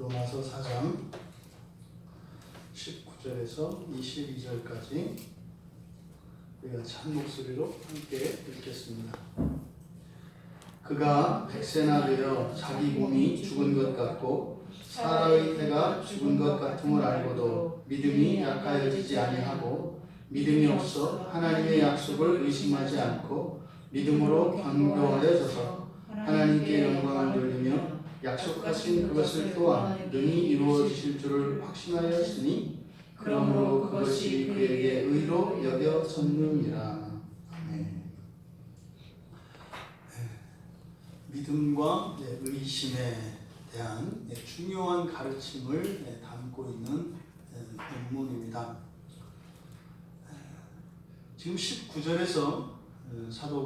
로마서 4장 19절에서 22절까지 우리가 한 목소리로 함께 읽겠습니다. 그가 백세나 되어 자기 몸이 죽은 것 같고 사라의 태가 죽은 것 같음을 알고도 믿음이 약하여지지 아니하고 믿음이 없어 하나님의 약속을 의심하지 않고 믿음으로 강도하여져서 하나님께 영광을 돌리며 약속하신 그것을 또한 능히 이루어지실 줄을 확신하였으니 그러므로 그것이 그에게 의로 여겨졌느니라. 아멘. 믿음과 의심에 대한 중요한 가르침을 담고 있는 본문입니다. 지금 19절에서 사도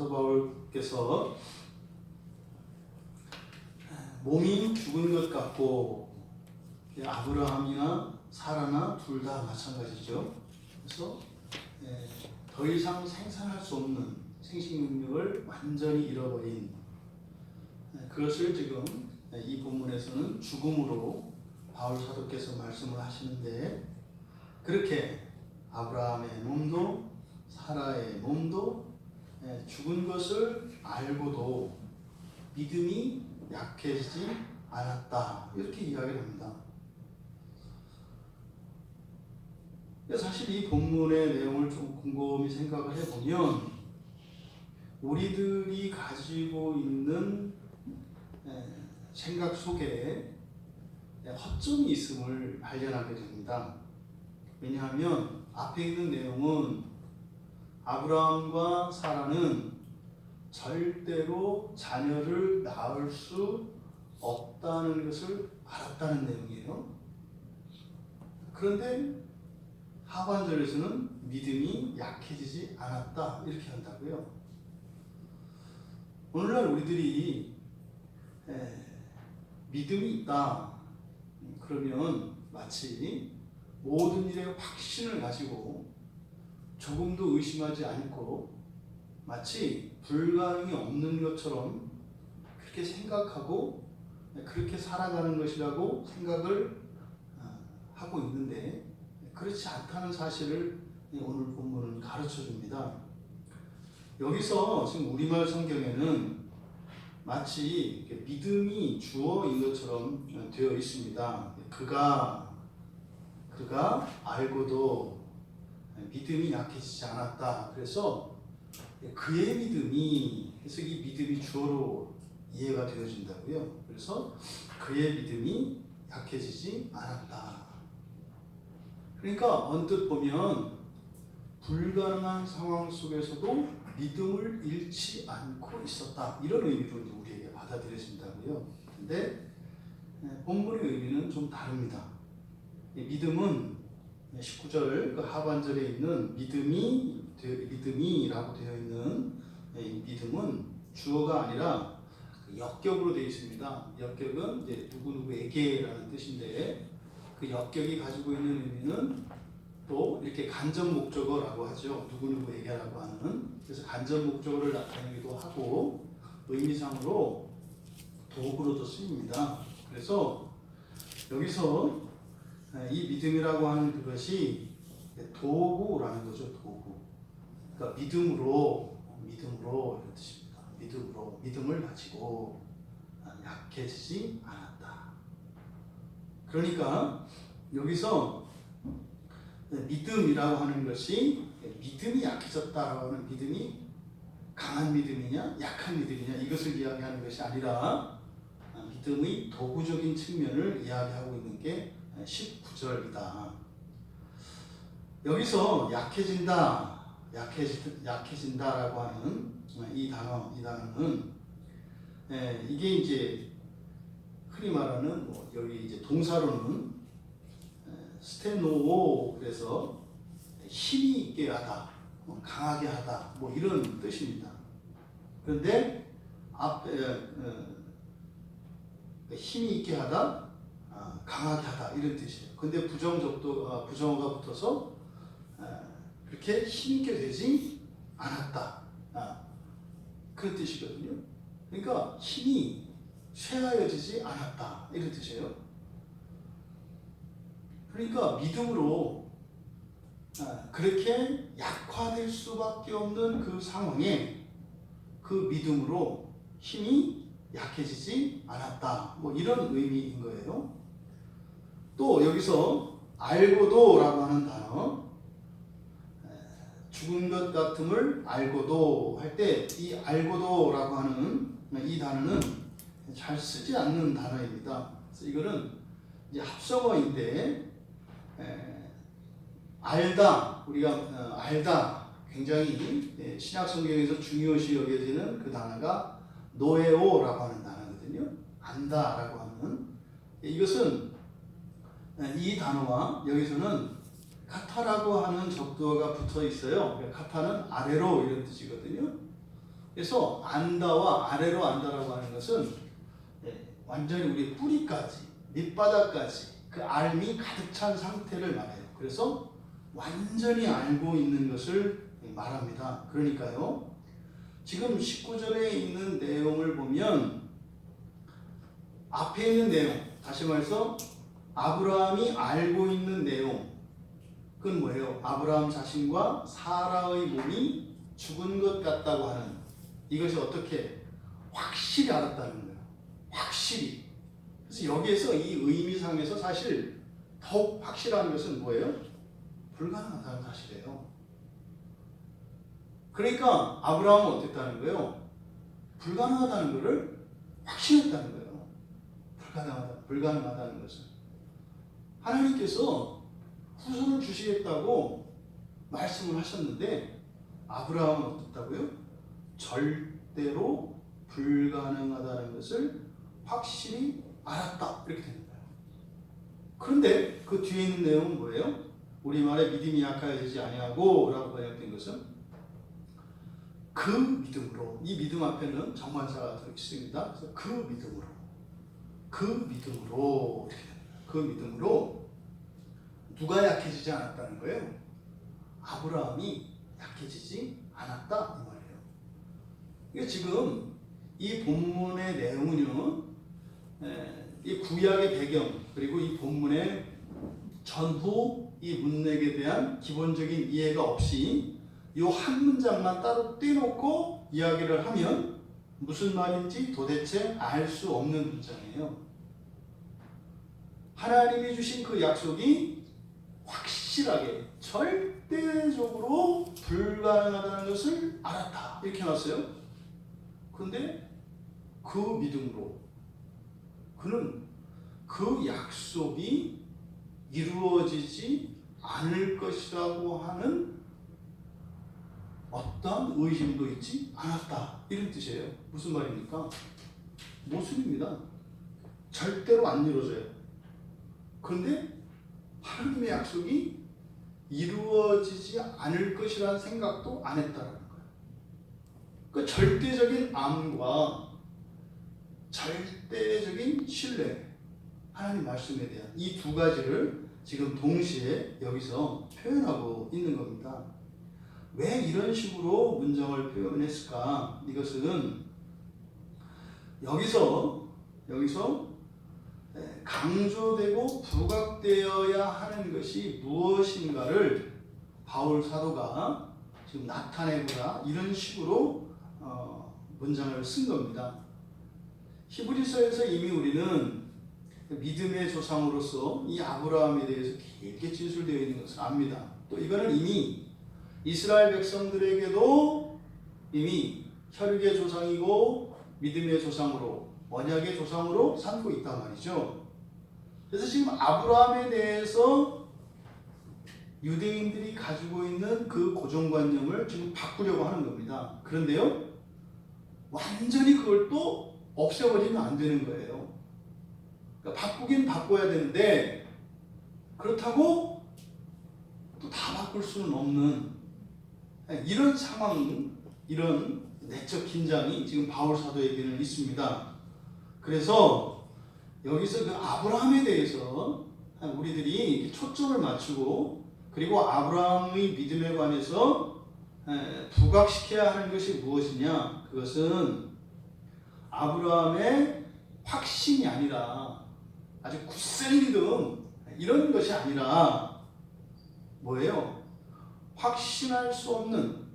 바울께서 몸이 죽은 것 같고 아브라함이나 사라나 둘 다 마찬가지죠. 그래서 더 이상 생산할 수 없는 생식 능력을 완전히 잃어버린 그것을 지금 이 본문에서는 죽음으로 바울 사도께서 말씀을 하시는데, 그렇게 아브라함의 몸도 사라의 몸도 죽은 것을 알고도 믿음이 약해지지 않았다, 이렇게 이야기를 합니다. 사실 이 본문의 내용을 좀 곰곰이 생각을 해보면 우리들이 가지고 있는 생각 속에 허점이 있음을 발견하게 됩니다. 왜냐하면 앞에 있는 내용은 아브라함과 사라는 절대로 자녀를 낳을 수 없다는 것을 알았다는 내용이에요. 그런데 하반절에서는 믿음이 약해지지 않았다, 이렇게 한다고요. 오늘날 우리들이 믿음이 있다 그러면 마치 모든 일에 확신을 가지고 조금도 의심하지 않고 마치 불가능이 없는 것처럼 그렇게 생각하고 그렇게 살아가는 것이라고 생각을 하고 있는데, 그렇지 않다는 사실을 오늘 본문은 가르쳐 줍니다. 여기서 지금 우리말 성경에는 마치 믿음이 주어인 것처럼 되어 있습니다. 그가 알고도 믿음이 약해지지 않았다. 그래서 그의 믿음이, 그래서 이 믿음이 주어로 이해가 되어진다고요. 그래서 그의 믿음이 약해지지 않았다. 그러니까 언뜻 보면 불가능한 상황 속에서도 믿음을 잃지 않고 있었다, 이런 의미로 우리에게 받아들여진다고요. 근데 본문의 의미는 좀 다릅니다. 믿음은 19절 그 하반절에 있는 믿음이라고 되어 있는 이 믿음은 주어가 아니라 역격으로 되어 있습니다. 역격은 이제 누구누구에게라는 뜻인데, 그 역격이 가지고 있는 의미는 또 이렇게 간접 목적어라고 하죠. 누구누구에게라고 하는. 그래서 간접 목적어를 나타내기도 하고 의미상으로 도구로도 쓰입니다. 그래서 여기서 이 믿음이라고 하는 그것이 도구라는 거죠. 도구. 그러니까 믿음으로 이런 뜻입니다. 믿음을 가지고 약해지지 않았다. 그러니까 여기서 믿음이라고 하는 것이 믿음이 약해졌다라고 하는 믿음이 강한 믿음이냐 약한 믿음이냐 이것을 이야기하는 것이 아니라 믿음의 도구적인 측면을 이야기하고 있는 게 19절이다. 여기서 약해진다라고 하는 이 단어는 이게 이제 흔히 말하는 여기 이제 동사로는 스테노오, 그래서 힘이 있게 하다, 강하게 하다, 이런 뜻입니다. 그런데 앞에 힘이 있게 하다, 강하게 하다, 이런 뜻이에요. 근데 부정어가 붙어서 그렇게 힘 있게 되지 않았다, 그런 뜻이거든요. 그러니까 힘이 쇠하여지지 않았다 이런 뜻이에요. 그러니까 믿음으로 그렇게 약화될 수밖에 없는 그 상황에 그 믿음으로 힘이 약해지지 않았다. 뭐 이런 의미인 거예요. 또 여기서 알고도라고 하는 단어, 죽은 것 같음을 알고도 할 때 이 알고도라고 하는 이 단어는 잘 쓰지 않는 단어입니다. 그래서 이거는 이제 합성어인데 알다, 우리가 알다, 굉장히 신약 성경에서 중요시 여겨지는 그 단어가 노에오라고 하는 단어거든요. 안다라고 하는. 이것은 이 단어와 여기서는 카타라고 하는 접두어가 붙어 있어요. 카타는 아래로 이런 뜻이거든요. 그래서 안다와 아래로 안다라고 하는 것은 완전히 우리 뿌리까지, 밑바닥까지 그 알미 가득 찬 상태를 말해요. 그래서 완전히 알고 있는 것을 말합니다. 그러니까요, 지금 19절에 있는 내용을 보면 앞에 있는 내용, 다시 말해서 아브라함이 알고 있는 내용, 그건 뭐예요? 아브라함 자신과 사라의 몸이 죽은 것 같다고 하는, 이것이 어떻게 확실히 알았다는 거예요. 확실히. 그래서 여기에서 이 의미상에서 사실 더욱 확실한 것은 뭐예요? 불가능하다는 사실이에요. 그러니까 아브라함은 어땠다는 거예요? 불가능하다는 것을 확신했다는 거예요. 불가능하다는 것을. 하나님께서 후손을 주시겠다고 말씀을 하셨는데 아브라함은 어떻다고요? 절대로 불가능하다는 것을 확실히 알았다. 이렇게 되는 거예요. 그런데 그 뒤에 있는 내용은 뭐예요? 우리말에 믿음이 약하여지지 아니하고 라고 번역된 것은 그 믿음으로, 이 믿음 앞에는 정관사가 들어있습니다. 그래서 그 믿음으로 이렇게 됩니다. 그 믿음으로 누가 약해지지 않았다는 거예요? 아브라함이 약해지지 않았다 이 말이에요. 이게 지금 이 본문의 내용은요, 이 구약의 배경 그리고 이 본문의 전후 이 문맥에 대한 기본적인 이해가 없이 이 한 문장만 따로 떼놓고 이야기를 하면 무슨 말인지 도대체 알 수 없는 문장이에요. 하나님이 주신 그 약속이 확실하게 절대적으로 불가능하다는 것을 알았다 이렇게 해놨어요. 그런데 그 믿음으로 그는 그 약속이 이루어지지 않을 것이라고 하는 어떤 의심도 있지 않았다 이런 뜻이에요. 무슨 말입니까? 모순입니다. 절대로 안 이루어져요. 그런데 하나님의 약속이 이루어지지 않을 것이라는 생각도 안 했다는 거예요. 그 절대적인 암과 절대적인 신뢰, 하나님 말씀에 대한 이 두 가지를 지금 동시에 여기서 표현하고 있는 겁니다. 왜 이런 식으로 문장을 표현했을까? 이것은 여기서 강조되고 부각되어야 하는 것이 무엇인가를 바울 사도가 지금 나타내고자 이런 식으로 문장을 쓴 겁니다. 히브리서에서 이미 우리는 믿음의 조상으로서 이 아브라함에 대해서 길게 진술되어 있는 것을 압니다. 또 이거는 이미 이스라엘 백성들에게도 이미 혈육의 조상이고 믿음의 조상으로, 언약의 조상으로 삼고 있단 말이죠. 그래서 지금 아브라함에 대해서 유대인들이 가지고 있는 그 고정관념을 지금 바꾸려고 하는 겁니다. 그런데요, 완전히 그걸 또 없애버리면 안 되는 거예요. 그러니까 바꾸긴 바꿔야 되는데 그렇다고 또 다 바꿀 수는 없는 이런 상황, 이런 내적 긴장이 지금 바울 사도에게는 있습니다. 그래서 여기서 그 아브라함에 대해서 우리들이 초점을 맞추고 그리고 아브라함의 믿음에 관해서 부각시켜야 하는 것이 무엇이냐? 그것은 아브라함의 확신이 아니라 아주 굳센 믿음 이런 것이 아니라 뭐예요? 확신할 수 없는,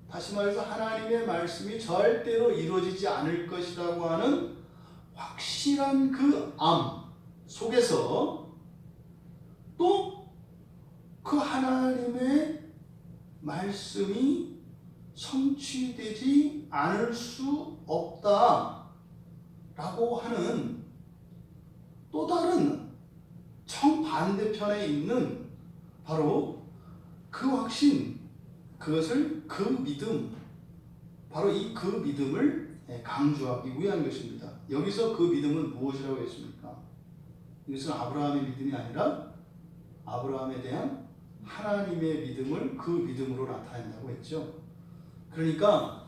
다시 말해서 하나님의 말씀이 절대로 이루어지지 않을 것이라고 하는 확실한 그 암 속에서 또 그 하나님의 말씀이 성취되지 않을 수 없다라고 하는 또 다른 정반대편에 있는 바로 그 확신, 그것을 그 믿음, 바로 이 그 믿음을 강조하기 위한 것입니다. 여기서 그 믿음은 무엇이라고 했습니까? 이것은 아브라함의 믿음이 아니라 아브라함에 대한 하나님의 믿음을 그 믿음으로 나타낸다고 했죠. 그러니까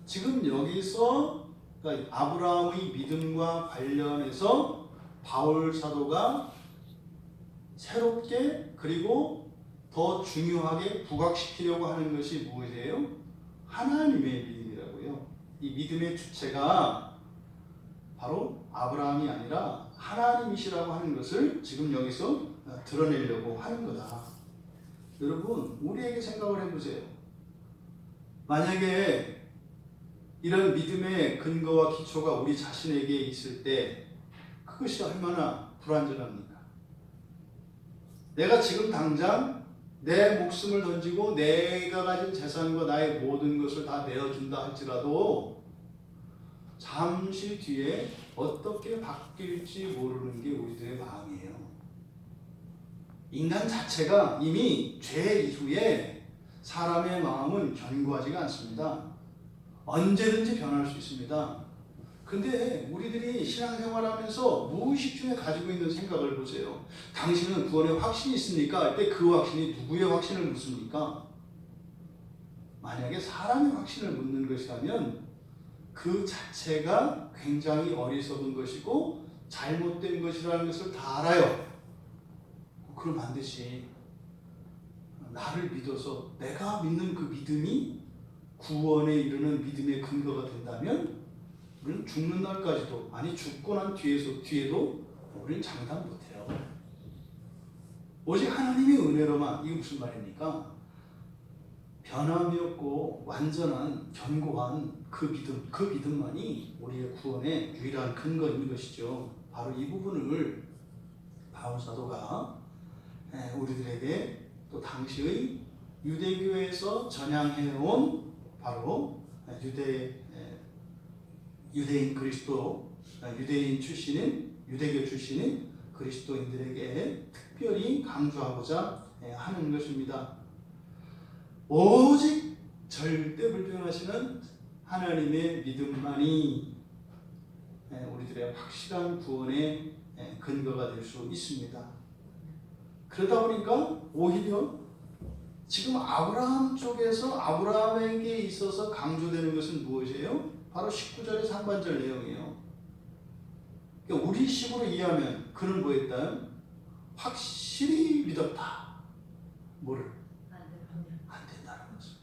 지금 여기서 아브라함의 믿음과 관련해서 바울 사도가 새롭게 그리고 더 중요하게 부각시키려고 하는 것이 무엇이에요? 하나님의 믿음이라고요. 이 믿음의 주체가 바로 아브라함이 아니라 하나님이시라고 하는 것을 지금 여기서 드러내려고 하는 거다. 여러분, 우리에게 생각을 해보세요. 만약에 이런 믿음의 근거와 기초가 우리 자신에게 있을 때 그것이 얼마나 불완전합니까? 내가 지금 당장 내 목숨을 던지고 내가 가진 재산과 나의 모든 것을 다 내어준다 할지라도 잠시 뒤에 어떻게 바뀔지 모르는 게 우리들의 마음이에요. 인간 자체가 이미 죄 이후에 사람의 마음은 견고하지가 않습니다. 언제든지 변할 수 있습니다. 근데 우리들이 신앙생활하면서 무의식 중에 가지고 있는 생각을 보세요. 당신은 구원에 확신이 있습니까? 할 때 그 확신이 누구의 확신을 묻습니까? 만약에 사람의 확신을 묻는 것이라면 그 자체가 굉장히 어리석은 것이고 잘못된 것이라는 것을 다 알아요. 그럼 반드시 나를 믿어서 내가 믿는 그 믿음이 구원에 이르는 믿음의 근거가 된다면 우리는 죽는 날까지도, 아니 죽고 난 뒤에도 우리는 장담 못해요. 오직 하나님의 은혜로만. 이게 무슨 말입니까? 변함이 없고 완전한 견고한 그 믿음만이 우리의 구원의 유일한 근거인 것이죠. 바로 이 부분을 바울 사도가 우리들에게 또 당시의 유대교에서 전향해온 바로 유대인 출신인 유대교 출신인 그리스도인들에게 특별히 강조하고자 하는 것입니다. 오직 절대 불변하시는 하나님의 믿음만이 우리들의 확실한 구원의 근거가 될 수 있습니다. 그러다 보니까 오히려 지금 아브라함 쪽에서 아브라함에게 있어서 강조되는 것은 무엇이에요? 바로 19절의 상반절 내용이에요. 그러니까 우리 식으로 이해하면 그는 뭐했다? 확실히 믿었다. 뭐를? 안 된다는 것을.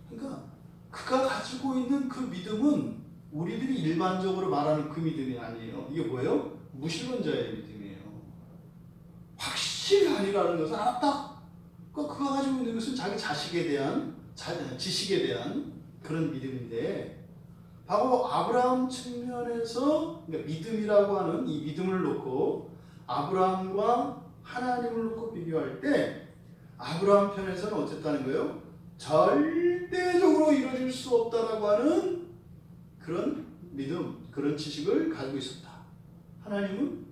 그러니까 그가 가지고 있는 그 믿음은 우리들이 일반적으로 말하는 그 믿음이 아니에요. 이게 뭐예요? 무신론자의 믿음이에요. 확실히 아니라는 것을 알았다. 그가 가지고 있는 것은 자기 자식에 대한 지식에 대한 그런 믿음인데, 바로 아브라함 측면에서 그러니까 믿음이라고 하는 이 믿음을 놓고 아브라함과 하나님을 놓고 비교할 때 아브라함 편에서는 어땠다는 거예요? 절대적으로 이루어질 수 없다라고 하는 그런 믿음, 그런 지식을 가지고 있었다. 하나님은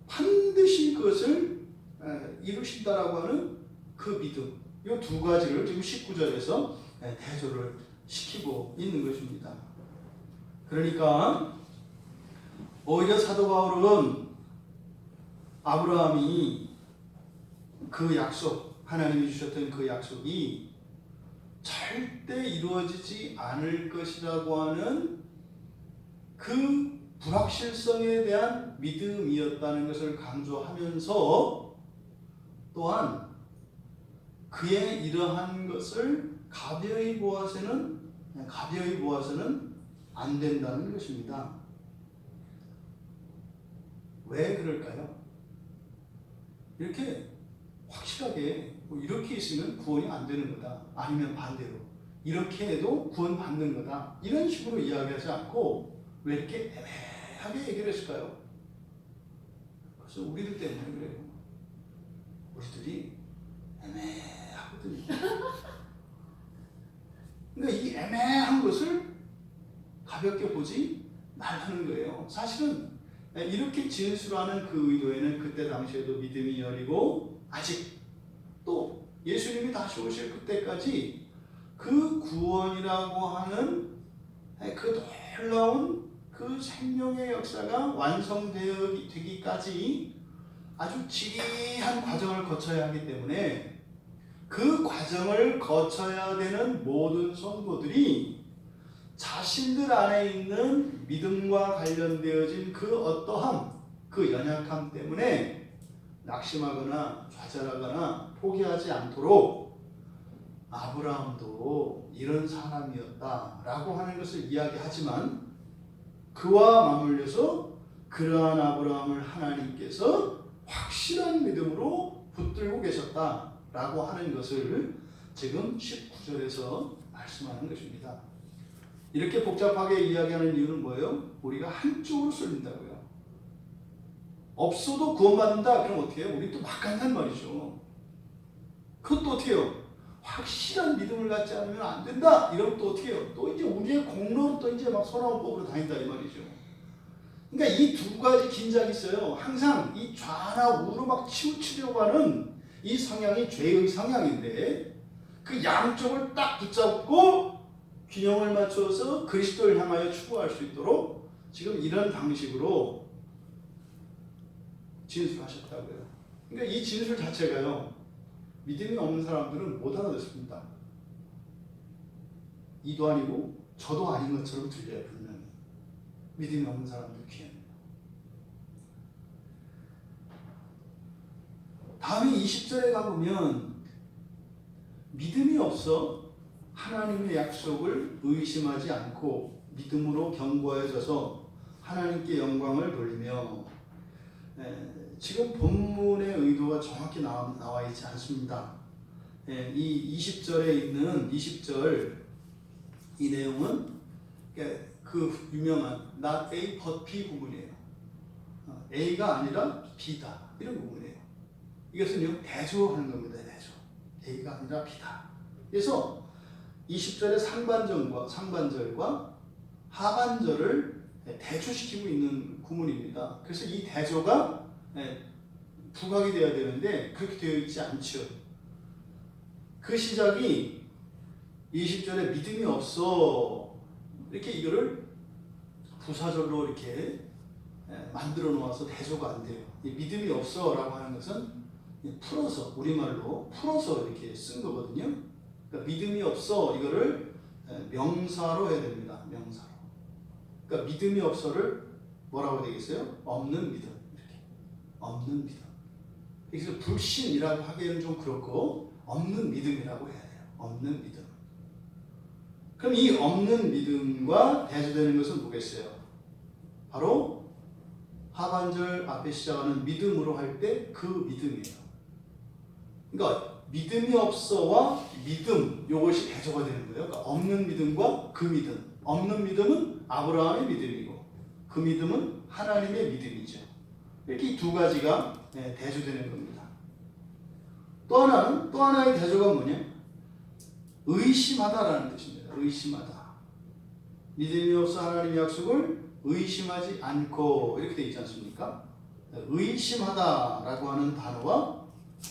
반드시 그것을 이루신다라고 하는 그 믿음, 이 두 가지를 지금 19절에서 대조를 시키고 있는 것입니다. 그러니까 오히려 사도 바울은 아브라함이 그 약속, 하나님이 주셨던 그 약속이 절대 이루어지지 않을 것이라고 하는 그 불확실성에 대한 믿음이었다는 것을 강조하면서 또한 그의 이러한 것을 가벼이 보아서는 안 된다는 것입니다. 왜 그럴까요? 이렇게 확실하게 이렇게 있으면 구원이 안 되는 거다. 아니면 반대로 이렇게 해도 구원 받는 거다. 이런 식으로 이야기하지 않고 왜 이렇게 애매하게 얘기를 했을까요? 그래서 우리들 때문에 그래요. 우리들이 애매하거든요. 그러니까 이 애매한 것을 가볍게 보지 말라는 거예요. 사실은 이렇게 진술하는 그 의도에는 그때 당시에도 믿음이 여리고 아직 또 예수님이 다시 오실 그때까지 그 구원이라고 하는 그 놀라운 그 생명의 역사가 완성되기까지 아주 지리한 과정을 거쳐야 하기 때문에 그 과정을 거쳐야 되는 모든 성도들이 자신들 안에 있는 믿음과 관련되어진 그 어떠함, 그 연약함 때문에 낙심하거나 좌절하거나 포기하지 않도록 아브라함도 이런 사람이었다라고 하는 것을 이야기하지만 그와 맞물려서 그러한 아브라함을 하나님께서 확실한 믿음으로 붙들고 계셨다라고 하는 것을 지금 19절에서 말씀하는 것입니다. 이렇게 복잡하게 이야기하는 이유는 뭐예요? 우리가 한쪽으로 쏠린다고요. 없어도 구원받는다. 그럼 어떻게 해요? 우리 또 막 간단 말이죠. 그것도 어떻게 해요? 확실한 믿음을 갖지 않으면 안 된다. 이러면 또 어떻게 해요? 또 이제 우리의 공로로 또 이제 막 소나무법으로 다닌다 이 말이죠. 그러니까 이 두 가지 긴장이 있어요. 항상 이 좌나 우로 막 치우치려고 하는 이 성향이 죄의 성향인데 그 양쪽을 딱 붙잡고 균형을 맞춰서 그리스도를 향하여 추구할 수 있도록 지금 이런 방식으로 진술하셨다고요. 그러니까 이 진술 자체가요. 믿음이 없는 사람들은 못 알아듣습니다. 이도 아니고 저도 아닌 것처럼 들려요. 분명히. 믿음이 없는 사람들 귀합니다. 다음에 20절에 가보면 믿음이 없어 하나님의 약속을 의심하지 않고 믿음으로 견고해져서 하나님께 영광을 돌리며 지금 본문의 의도가 정확히 나와 있지 않습니다. 이 20절에 있는 20절 이 내용은 그 유명한 not A but B 부분이에요. A가 아니라 B다 이런 부분이에요. 이것은요 대조하는 겁니다. 대조. A가 아니라 B다. 그래서 20절의 상반절과 하반절을 대조시키고 있는 구문입니다. 그래서 이 대조가 부각이 되어야 되는데 그렇게 되어 있지 않죠. 그 시작이 20절에 믿음이 없어 이렇게 이거를 부사절로 이렇게 만들어 놓아서 대조가 안 돼요. 이 믿음이 없어 라고 하는 것은 풀어서 우리말로 풀어서 이렇게 쓴 거거든요. 그러니까 믿음이 없어 이거를 명사로 해야 됩니다. 명사로. 그러니까 믿음이 없어를 뭐라고 되겠어요? 없는 믿음. 이렇게. 없는 믿음. 그래서 불신이라고 하기에는 좀 그렇고 없는 믿음이라고 해야 돼요. 없는 믿음. 그럼 이 없는 믿음과 대조되는 것은 뭐겠어요? 바로 하반절 앞에 시작하는 믿음으로 할 때 그 믿음이에요. 그러니까 믿음이 없어와 믿음 이것이 대조가 되는 거예요. 그러니까 없는 믿음과 그 믿음. 없는 믿음은 아브라함의 믿음이고 그 믿음은 하나님의 믿음이죠. 이렇게 두 가지가 대조되는 겁니다. 또 하나의 대조가 뭐냐? 의심하다라는 뜻입니다. 의심하다. 믿음이 없어 하나님의 약속을 의심하지 않고 이렇게 되어 있지 않습니까? 의심하다라고 하는 단어와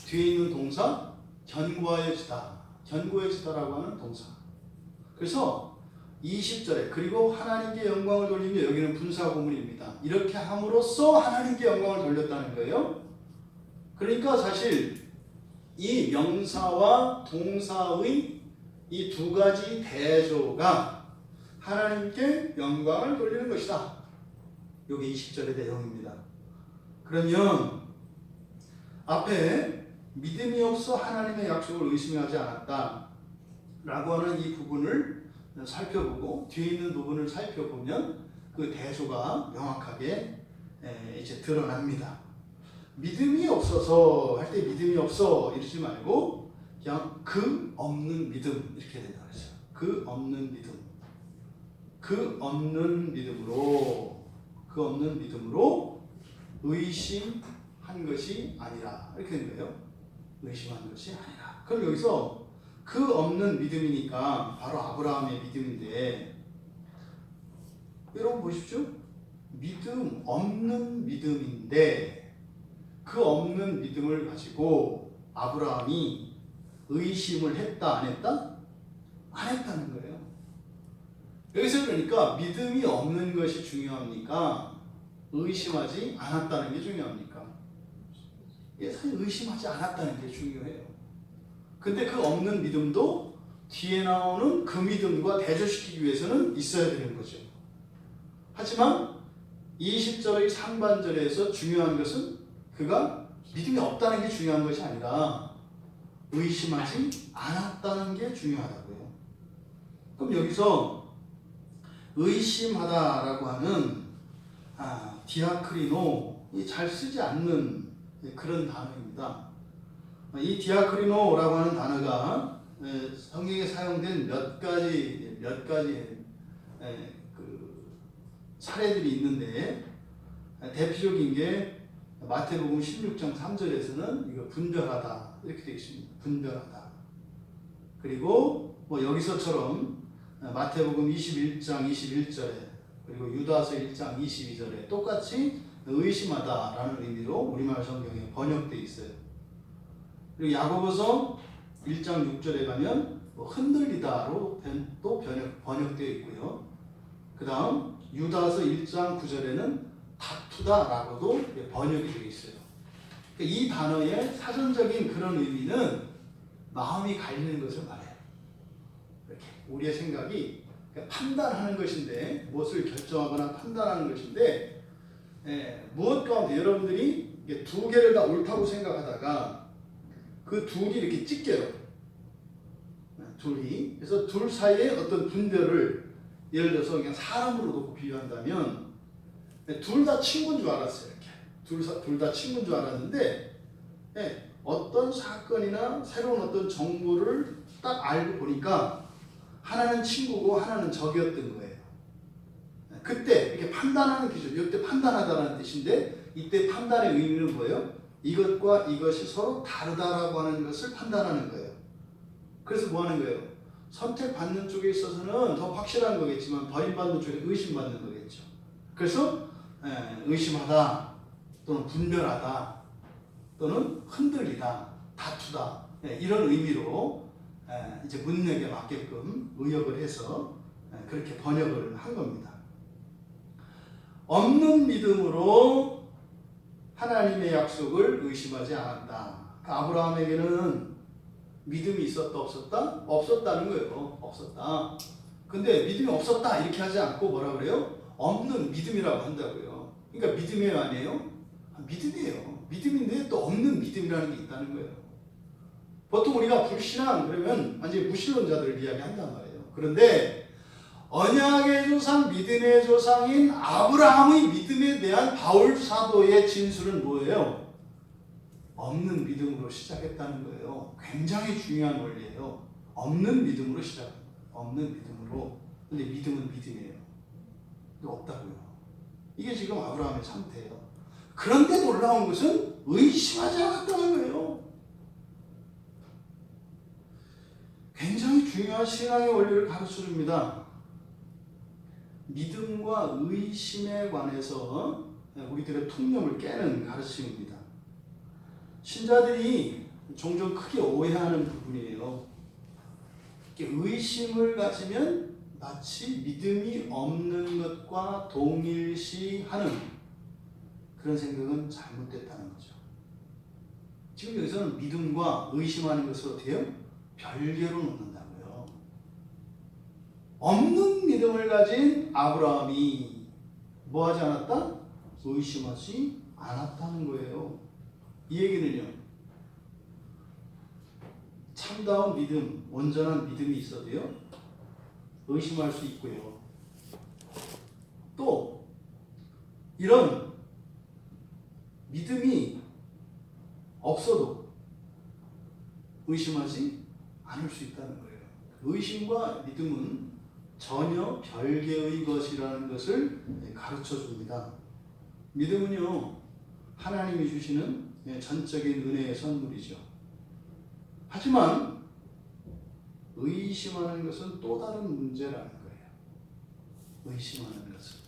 뒤에 있는 동사 견고해지다라고 하는 동사. 그래서 20절에 그리고 하나님께 영광을 돌리며 여기는 분사 구문입니다. 이렇게 함으로써 하나님께 영광을 돌렸다는 거예요. 그러니까 사실 이 명사와 동사의 이 두 가지 대조가 하나님께 영광을 돌리는 것이다. 이게 20절의 내용입니다. 그러면 앞에 믿음이 없어 하나님의 약속을 의심하지 않았다 라고 하는 이 부분을 살펴보고 뒤에 있는 부분을 살펴보면 그 대조가 명확하게 이제 드러납니다. 믿음이 없어서 할 때 믿음이 없어 이러지 말고 그냥 그 없는 믿음 이렇게 된다 그랬어요. 그 없는 믿음. 그 없는 믿음으로 의심한 것이 아니라 이렇게 된 거예요. 의심한 것이 아니라. 그럼 여기서 그 없는 믿음이니까 바로 아브라함의 믿음인데 여러분 보십시오. 믿음 없는 믿음인데 그 없는 믿음을 가지고 아브라함이 의심을 했다 안 했다? 안 했다는 거예요. 여기서 그러니까 믿음이 없는 것이 중요합니까? 의심하지 않았다는 게 중요합니까? 사실 의심하지 않았다는 게 중요해요. 근데 그 없는 믿음도 뒤에 나오는 그 믿음과 대조시키기 위해서는 있어야 되는 거죠. 하지만 20절의 상반절에서 중요한 것은 그가 믿음이 없다는 게 중요한 것이 아니라 의심하지 않았다는 게 중요하다고요. 그럼 여기서 의심하다라고 하는 디아크리노 잘 쓰지 않는 그런 단어입니다. 이 디아크리노라고 하는 단어가 성경에 사용된 몇 가지 그 사례들이 있는데 대표적인 게 마태복음 16장 3절에서는 이거 분별하다 이렇게 되어 있습니다. 분별하다. 그리고 뭐 여기서처럼 마태복음 21장 21절에 그리고 유다서 1장 22절에 똑같이 의심하다라는 의미로 우리말 성경에 번역되어 있어요. 그리고 야고보서 1장 6절에 가면 흔들리다로 또 번역되어 있고요. 그 다음 유다서 1장 9절에는 다투다라고도 번역이 되어 있어요. 이 단어의 사전적인 그런 의미는 마음이 갈리는 것을 말해요. 이렇게 우리의 생각이 판단하는 것인데 무엇을 결정하거나 판단하는 것인데 무엇 가운데 여러분들이 두 개를 다 옳다고 생각하다가 그 둘이 이렇게 찢겨요. 둘이. 그래서 둘 사이에 어떤 분별을 예를 들어서 그냥 사람으로 놓고 비유한다면 둘 다 친구인 줄 알았어요. 이렇게. 둘 다 친구인 줄 알았는데 어떤 사건이나 새로운 어떤 정보를 딱 알고 보니까 하나는 친구고 하나는 적이었던 거예요. 그때 이렇게 판단하는 기준, 이때 판단하다라는 뜻인데 이때 판단의 의미는 뭐예요? 이것과 이것이 서로 다르다라고 하는 것을 판단하는 거예요. 그래서 뭐 하는 거예요? 선택받는 쪽에 있어서는 더 확실한 거겠지만 버림받는 쪽에 의심받는 거겠죠. 그래서 의심하다 또는 분별하다 또는 흔들리다 다투다 이런 의미로 이제 문맥에 맞게끔 의역을 해서 그렇게 번역을 한 겁니다. 없는 믿음으로 하나님의 약속을 의심하지 않았다. 아브라함에게는 믿음이 있었다 없었다? 없었다는 거예요. 없었다. 근데 믿음이 없었다 이렇게 하지 않고 뭐라 그래요? 없는 믿음이라고 한다고요. 그러니까 믿음이에요 아니에요? 믿음이에요. 믿음인데 또 없는 믿음이라는 게 있다는 거예요. 보통 우리가 불신앙 그러면 완전히 무신론자들을 이야기한단 말이에요. 그런데 언약의 조상, 믿음의 조상인 아브라함의 믿음에 대한 바울 사도의 진술은 뭐예요? 없는 믿음으로 시작했다는 거예요. 굉장히 중요한 원리예요. 없는 믿음으로 시작합니다. 없는 믿음으로. 근데 믿음은 믿음이에요. 없다고요. 이게 지금 아브라함의 상태예요. 그런데 놀라운 것은 의심하지 않았다는 거예요. 굉장히 중요한 신앙의 원리를 가르쳐줍니다. 믿음과 의심에 관해서 우리들의 통념을 깨는 가르침입니다. 신자들이 종종 크게 오해하는 부분이에요. 의심을 가지면 마치 믿음이 없는 것과 동일시하는 그런 생각은 잘못됐다는 거죠. 지금 여기서는 믿음과 의심하는 것을 어떻게 해요? 별개로 놓는다고요. 없는 믿음을 가진 아브라함이 뭐 하지 않았다? 의심하지 않았다는 거예요. 이 얘기는요. 참다운 믿음, 온전한 믿음이 있어도요. 의심할 수 있고요. 또 이런 믿음이 없어도 의심하지 않을 수 있다는 거예요. 의심과 믿음은 전혀 별개의 것이라는 것을 가르쳐 줍니다. 믿음은요, 하나님이 주시는 전적인 은혜의 선물이죠. 하지만 의심하는 것은 또 다른 문제라는 거예요. 의심하는 것은.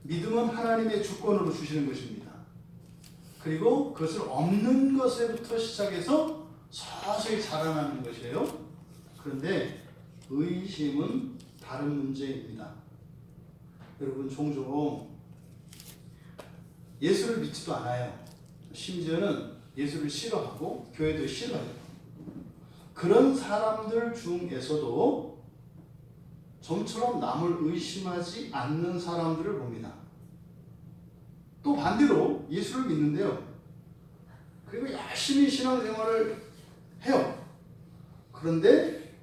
믿음은 하나님의 주권으로 주시는 것입니다. 그리고 그것을 없는 것에부터 시작해서 서서히 자라나는 것이에요. 그런데 의심은 다른 문제입니다. 여러분, 종종 예수를 믿지도 않아요. 심지어는 예수를 싫어하고 교회도 싫어해요. 그런 사람들 중에서도 좀처럼 남을 의심하지 않는 사람들을 봅니다. 또 반대로 예수를 믿는데요. 그리고 열심히 신앙생활을 해요. 그런데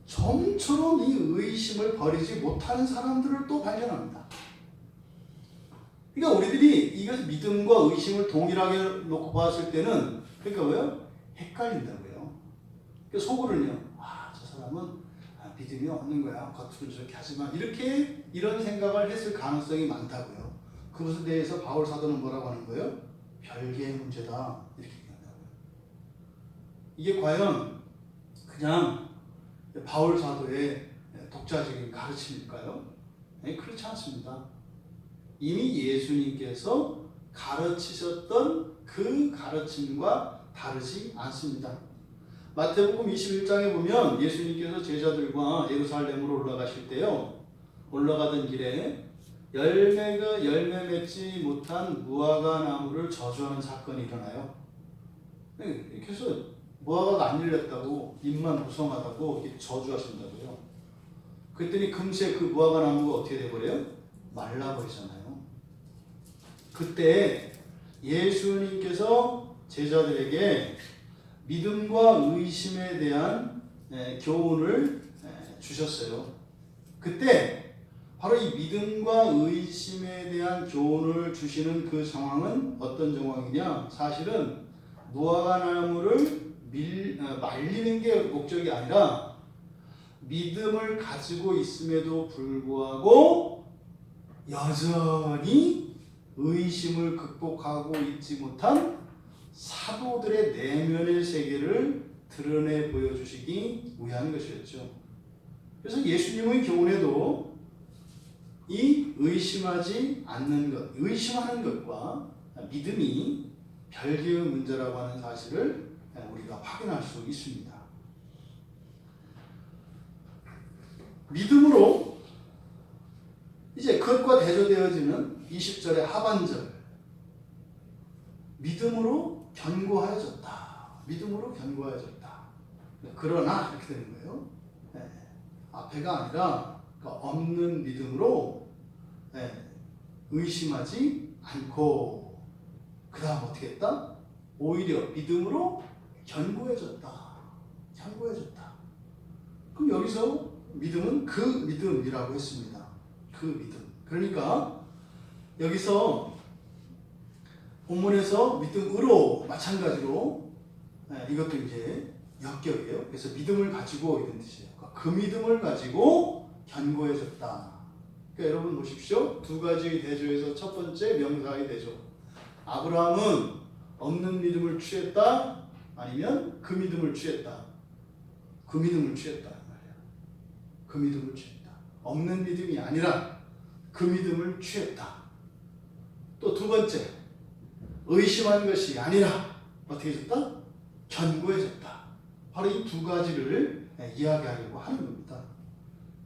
좀처럼 이 의심을 버리지 못하는 사람들을 또 발견합니다. 그러니까 우리들이 이것 믿음과 의심을 동일하게 놓고 봤을 때는 그러니까 왜요? 헷갈린다고요. 그러니까 속으로는요. 저 사람은 믿음이 없는 거야. 겉으로 저렇게 하지만 이런 생각을 했을 가능성이 많다고요. 그것에 대해서 바울 사도는 뭐라고 하는 거예요? 별개의 문제다. 이렇게 얘기한다고요. 이게 과연 그냥 바울 사도의 독자적인 가르침일까요? 그렇지 않습니다. 이미 예수님께서 가르치셨던 그 가르침과 다르지 않습니다. 마태복음 21장에 보면 예수님께서 제자들과 예루살렘으로 올라가실 때요. 올라가던 길에 열매 맺지 못한 무화과 나무를 저주하는 사건이 일어나요. 그래서 무화과가 안 열렸다고 잎만 무성하다고 이렇게 저주하신다고요. 그랬더니 금세 그 무화과 나무가 어떻게 돼버려요? 말라버리잖아요. 그때 예수님께서 제자들에게 믿음과 의심에 대한 교훈을 주셨어요. 그때 바로 이 믿음과 의심에 대한 교훈을 주시는 그 상황은 어떤 상황이냐? 사실은 무화과 나무를 말리는 게 목적이 아니라 믿음을 가지고 있음에도 불구하고 여전히 의심을 극복하고 있지 못한 사도들의 내면의 세계를 드러내 보여주시기 위한 것이었죠. 그래서 예수님의 교훈에도 이 의심하지 않는 것, 의심하는 것과 믿음이 별개의 문제라고 하는 사실을 우리가 확인할 수 있습니다. 믿음으로 이제 그것과 대조되어지는 20절의 하반절, 믿음으로 견고하여졌다. 믿음으로 견고하여졌다. 그러나 이렇게 되는 거예요. 앞에가 아니라 없는 믿음으로 의심하지 않고 그 다음 어떻게 했다? 오히려 믿음으로 견고해졌다. 견고해졌다. 그럼 여기서 믿음은 그 믿음이라고 했습니다. 그 믿음. 그러니까 여기서 본문에서 믿음으로 마찬가지로 이것도 이제 역격이에요. 그래서 믿음을 가지고 이런 뜻이에요. 그 믿음을 가지고 견고해졌다. 그러니까 여러분 보십시오. 두 가지의 대조에서 첫 번째 명사의 대조. 아브라함은 없는 믿음을 취했다. 아니면 그 믿음을 취했다. 그 믿음을 취했다. 그 믿음을 취했다. 없는 믿음이 아니라 그 믿음을 취했다. 또 두 번째, 의심한 것이 아니라 어떻게 해졌다? 견고해졌다. 바로 이 두 가지를 이야기하려고 하는 겁니다.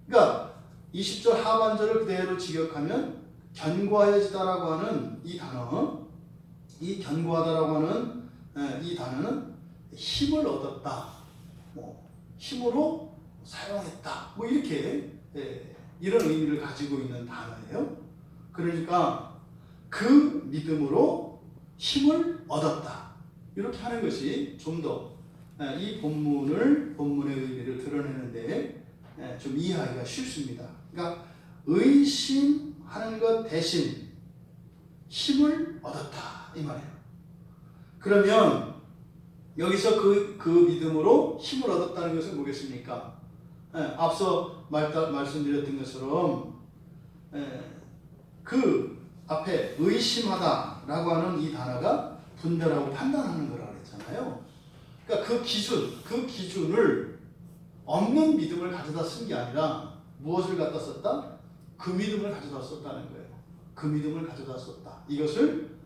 그러니까 20절 하반절을 그대로 직역하면 견고해지다라고 하는 이 단어, 이 견고하다라고 하는 이 단어는 힘을 얻었다, 힘으로 사용했다, 이렇게 이런 의미를 가지고 있는 단어예요. 그러니까 그 믿음으로 힘을 얻었다, 이렇게 하는 것이 좀 더 이 본문의 의미를 드러내는데 좀 이해하기가 쉽습니다. 그러니까 의심하는 것 대신 힘을 얻었다 이 말이에요. 그러면 여기서 그 믿음으로 힘을 얻었다는 것은 뭐겠습니까? 앞서 말씀드렸던 것처럼 그 앞에 의심하다라고 하는 이 단어가 분별하고 판단하는 거라고 그랬잖아요. 그러니까 그 기준을 없는 믿음을 가져다 쓴 게 아니라 무엇을 갖다 썼다? 그 믿음을 가져다 썼다는 거예요. 그 믿음을 가져다 썼다. 이것을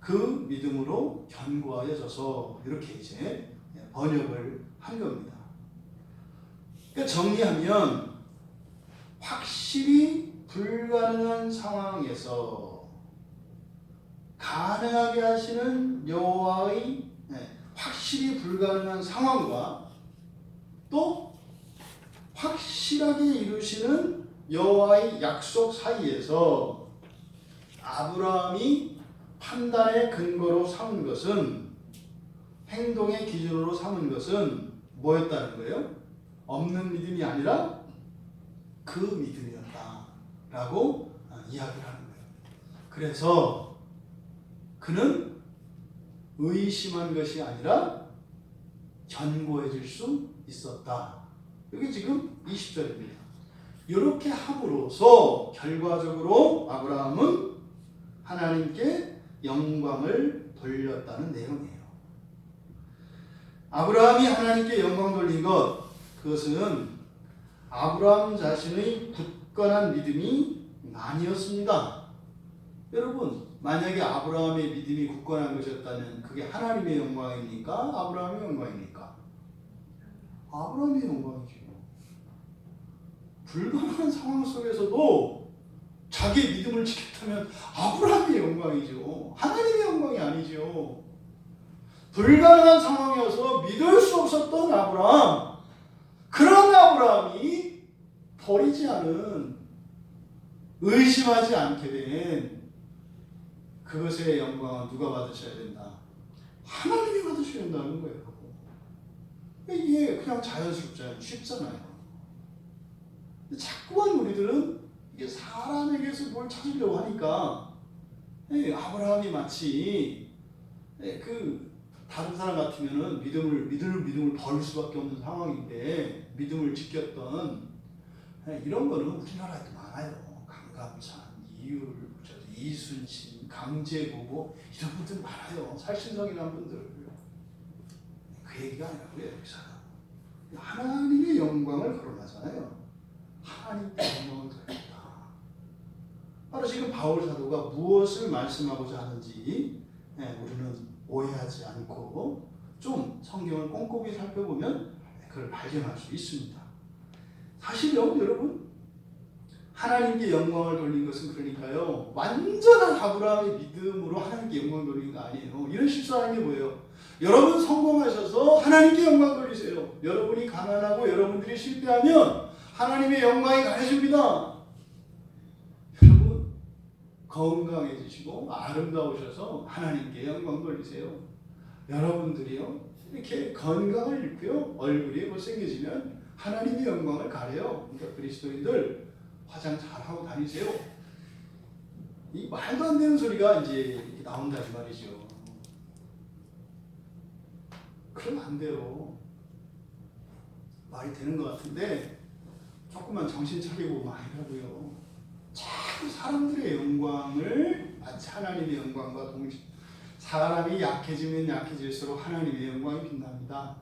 그 믿음으로 견고하여져서 이렇게 이제 번역을 한 겁니다. 그러니까 정리하면 확실히 불가능한 상황에서 가능하게 하시는 여호와의 확실히 불가능한 상황과 또 확실하게 이루시는 여호와의 약속 사이에서 아브라함이 판단의 근거로 삼은 것은, 행동의 기준으로 삼은 것은 뭐였다는 거예요? 없는 믿음이 아니라 그 믿음이었다라고 이야기를 하는 거예요. 그래서 그는 의심한 것이 아니라 견고해질 수 있었다. 이게 지금 20절입니다. 이렇게 함으로써 결과적으로 아브라함은 하나님께 영광을 돌렸다는 내용이에요. 아브라함이 하나님께 영광 돌린 것, 그것은 아브라함 자신의 굳건한 믿음이 아니었습니다. 여러분, 만약에 아브라함의 믿음이 굳건한 것이었다면 그게 하나님의 영광입니까? 아브라함의 영광입니까? 아브라함의 영광이죠. 불가능한 상황 속에서도 자기의 믿음을 지켰다면 아브라함의 영광이죠. 하나님의 영광이 아니죠. 불가능한 상황이어서 믿을 수 없었던 아브라함, 그런 아브라함이 버리지 않은, 의심하지 않게 된 그것의 영광은 누가 받으셔야 된다? 하나님이 받으셔야 된다는 거예요. 이게 그냥 자연스럽잖아요. 쉽잖아요. 자꾸만 우리들은 이게 사람에게서 뭘 찾으려고 하니까 아브라함이 마치 그 다른 사람 같으면은 믿음을 버릴 수밖에 없는 상황인데 믿음을 지켰던 이런 거는 우리나라에도 많아요. 강감찬, 이율, 이순신, 강제보고 이런 분들 많아요. 살신성이라는 분들. 그 얘기가 아니라고요. 여기서는 하나님의 영광을 거론하잖아요. 하나님께 영광을 돌린다. 바로 지금 바울 사도가 무엇을 말씀하고자 하는지 우리는 오해하지 않고 좀 성경을 꼼꼼히 살펴보면 그걸 발견할 수 있습니다. 사실요, 여러분, 하나님께 영광을 돌린 것은 그러니까요, 완전한 아브라함의 믿음으로 하나님께 영광을 돌린 거 아니에요. 이런 실수하는 게 뭐예요? 여러분 성공하셔서 하나님께 영광 돌리세요. 여러분이 가난하고 여러분들이 실패하면 하나님의 영광이 가해집니다. 여러분 건강해지시고 아름다우셔서 하나님께 영광 돌리세요. 여러분들이요 이렇게 건강을 잃고요 얼굴이 못생겨지면 하나님의 영광을 가려요. 그러니까 그리스도인들 화장 잘하고 다니세요. 이 말도 안 되는 소리가 이제 이렇게 나온다 이 말이죠. 그러면 안 돼요. 말이 되는 것 같은데 조금만 정신 차리고 많이 하고요. 자꾸 사람들의 영광을 마치 하나님의 영광과 동시, 사람이 약해지면 약해질수록 하나님의 영광이 빛납니다.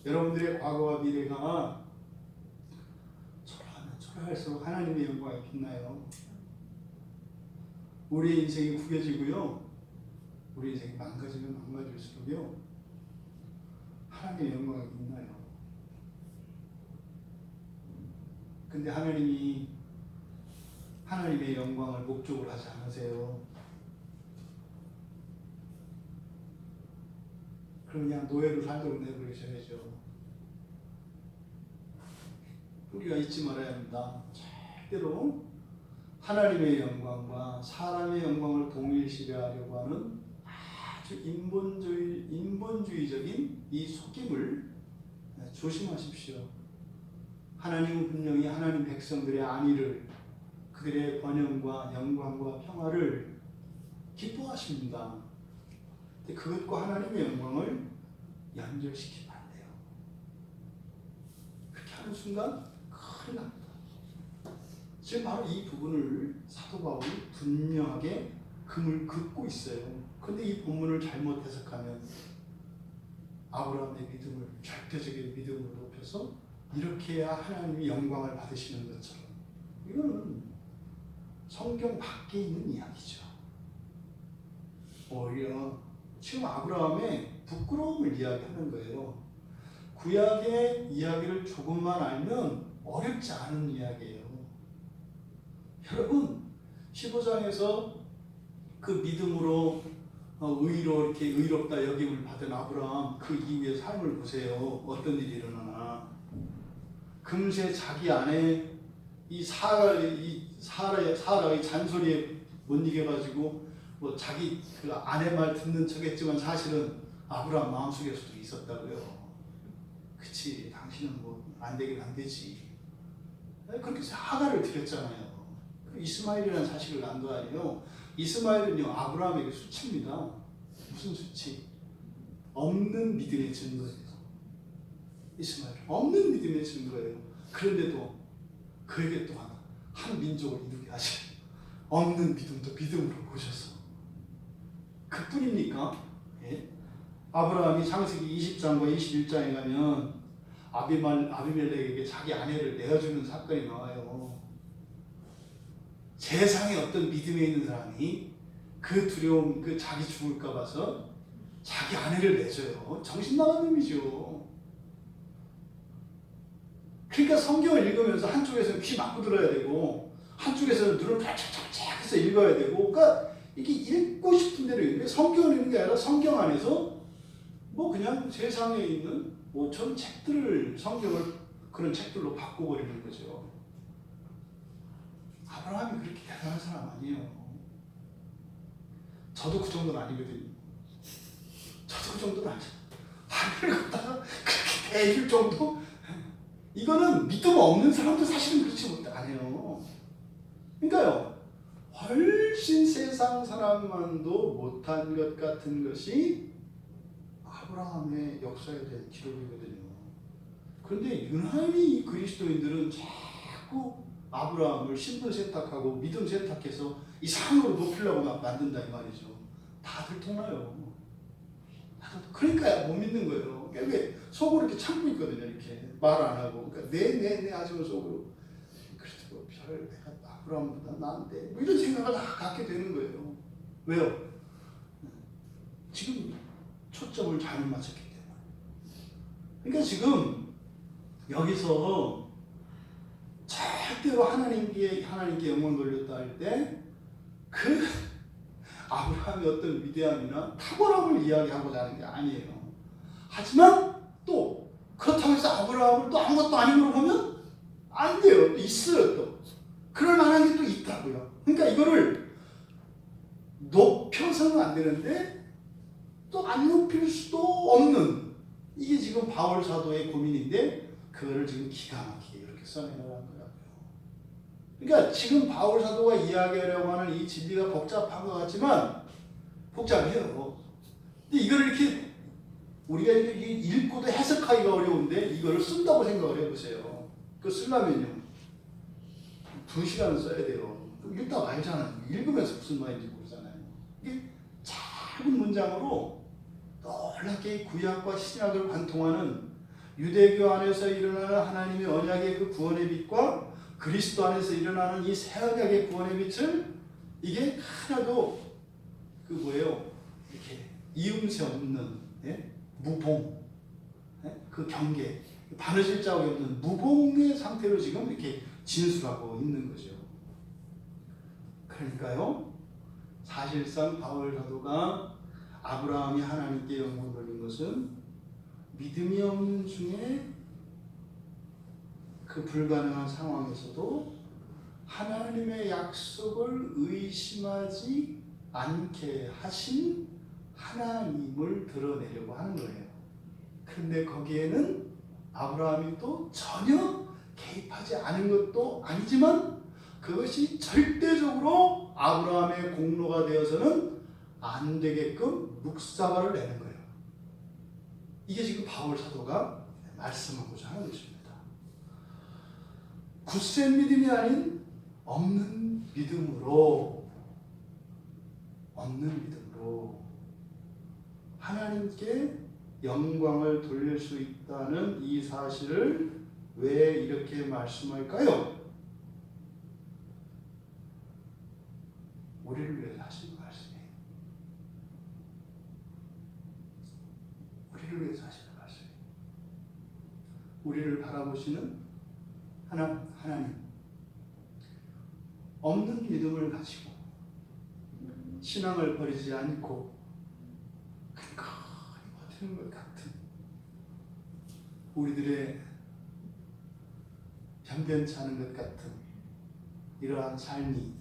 여러분들의 과거와 미래가 초라하면 초라할수록 하나님의 영광이 빛나요. 우리의 인생이 구겨지고요. 우리 인생이 망가지면 망가질수록요. 하나님의 영광이 빛나요. 근데 하나님이 하나님의 영광을 목적으로 하지 않으세요. 그럼 그냥 노예로 살도록 내버리셔야죠. 우리가 잊지 말아야 합니다. 절대로 하나님의 영광과 사람의 영광을 동일시하려 하는 아주 인본주의적인 이 속임을 조심하십시오. 하나님은 분명히 하나님 백성들의 안위를, 그 그들의 번영과 영광과 평화를 기뻐하십니다. 근데 그것과 하나님의 영광을 연결시키면 안 돼요. 그렇게 하는 순간 큰일 납니다. 지금 바로 이 부분을 사도 바울이 분명하게 금을 긋고 있어요. 근데 이 본문을 잘못 해석하면 아브라함의 믿음을 절대적인 믿음으로 높여서 이렇게 해야 하나님이 영광을 받으시는 것처럼, 이거는 성경 밖에 있는 이야기죠. 오히려 지금 아브라함의 부끄러움을 이야기하는 거예요. 구약의 이야기를 조금만 알면 어렵지 않은 이야기예요. 여러분 15장에서 그 믿음으로 의로 이렇게 의롭다 여김을 받은 아브라함, 그 이후의 삶을 보세요. 어떤 일이 일어나나. 금세 자기 아내 이 사라의 잔소리에 못 이겨가지고 뭐 자기 그 아내 말 듣는 척했지만 사실은 아브라함 마음속에서도 있었다고요. 그치, 당신은 뭐 안 되긴 안 되지. 그렇게 해서 하가를 드렸잖아요. 이스마엘이라는 자식을 낳은 거 아니에요. 이스마엘은요 아브라함에게 수치입니다. 무슨 수치? 없는 믿음의 증거예요. 이스마엘 없는 믿음의 증거예요. 그런데도 그에게 또한 한 민족을 이루게 하시고 없는 믿음도 믿음으로 보셔서 그뿐입니까? 예? 아브라함이 창세기 20장과 21장에 가면 아비멜렉에게 자기 아내를 내어주는 사건이 나와요. 세상에 어떤 믿음에 있는 사람이 그 두려움, 그 자기 죽을까 봐서 자기 아내를 내줘요. 정신 나간 놈이죠. 그러니까 성경을 읽으면서 한쪽에서는 귀 막고 들어야 되고 한쪽에서는 눈을 쫙쫙쫙 해서 읽어야 되고, 그러니까 이게 읽고 싶은 대로 읽는 게 성경을 읽는 게 아니라 성경 안에서 뭐 그냥 세상에 있는 뭐 전 책들을 성경을 그런 책들로 바꿔버리는 거죠. 아브라함이 그렇게 대단한 사람 아니에요. 저도 그 정도는 아니거든요. 저도 그 정도는 아니죠. 하늘을 걷다가 그렇게 대줄 정도? 이거는 믿음 없는 사람도 사실은 그렇지 못해요. 그러니까요, 훨씬 세상 사람만도 못한 것 같은 것이 아브라함의 역사에 대한 기록이거든요. 그런데 유난히 그리스도인들은 자꾸 아브라함을 신분 세탁하고 믿음 세탁해서 이 상으로 높이려고 막 만든다 이 말이죠. 다들 통나요. 그러니까 못 믿는 거예요. 왜 속으로 이렇게 참고 있거든요. 이렇게 말 안 하고. 그러니까 네 하지만 속으로 그래도 별 내가 아브라함보다 나은데 뭐 이런 생각을 다 갖게 되는 거예요. 왜요? 지금 초점을 잘못 맞췄기 때문에. 그러니까 지금 여기서 절대로 하나님께 영광 돌렸다 할 때 그 아브라함의 어떤 위대함이나 탁월함을 이야기하고자 하는 게 아니에요. 하지만 또 그렇다고 해서 아브라함을 또 아무것도 아닌 걸로 보면 안 돼요. 또 있어요. 또 그럴 만한 게 또 있다고요. 그러니까 이거를 높여서는 안 되는데 또 안 높일 수도 없는, 이게 지금 바울 사도의 고민인데 그거를 지금 기가 막히게 이렇게 써내려는 거예요. 그러니까 지금 바울 사도가 이야기하려고 하는 이 진리가 복잡한 것 같지만 복잡해요. 근데 이걸 이렇게 우리가 읽고도 해석하기가 어려운데 이거를 쓴다고 생각을 해보세요. 그거 쓰려면요 2시간은 써야 돼요. 읽다 말잖아요. 읽으면서 무슨 말인지 모르잖아요. 이게 작은 문장으로 놀랍게 구약과 신약을 관통하는 유대교 안에서 일어나는 하나님의 언약의 그 구원의 빛과 그리스도 안에서 일어나는 이 새 언약의 구원의 빛을 이게 하나도 그 뭐예요? 이렇게 이음새 없는 무봉, 그 경계, 바느질 자국이 없는 무봉의 상태로 지금 이렇게 진술하고 있는 거죠. 그러니까요, 사실상 바울 사도가 아브라함이 하나님께 영광 돌린 것은 믿음이 없는 중에 그 불가능한 상황에서도 하나님의 약속을 의심하지 않게 하신 하나님을 드러내려고 하는 거예요. 그런데 거기에는 아브라함이 또 전혀 개입하지 않은 것도 아니지만 그것이 절대적으로 아브라함의 공로가 되어서는 안 되게끔 묵사발을 내는 거예요. 이게 지금 바울 사도가 말씀하고자 하는 것입니다. 굳센 믿음이 아닌 없는 믿음으로 하나님께 영광을 돌릴 수 있다는 이 사실을 왜 이렇게 말씀할까요? 우리를 위해서 하시는 말씀이에요. 우리를 위해서 하시는 말씀이에요. 우리를 바라보시는 하나님, 없는 믿음을 가지고 신앙을 버리지 않고 끈끈히 버티는 것 같은 우리들의 변변치 않은 것 같은 이러한 삶이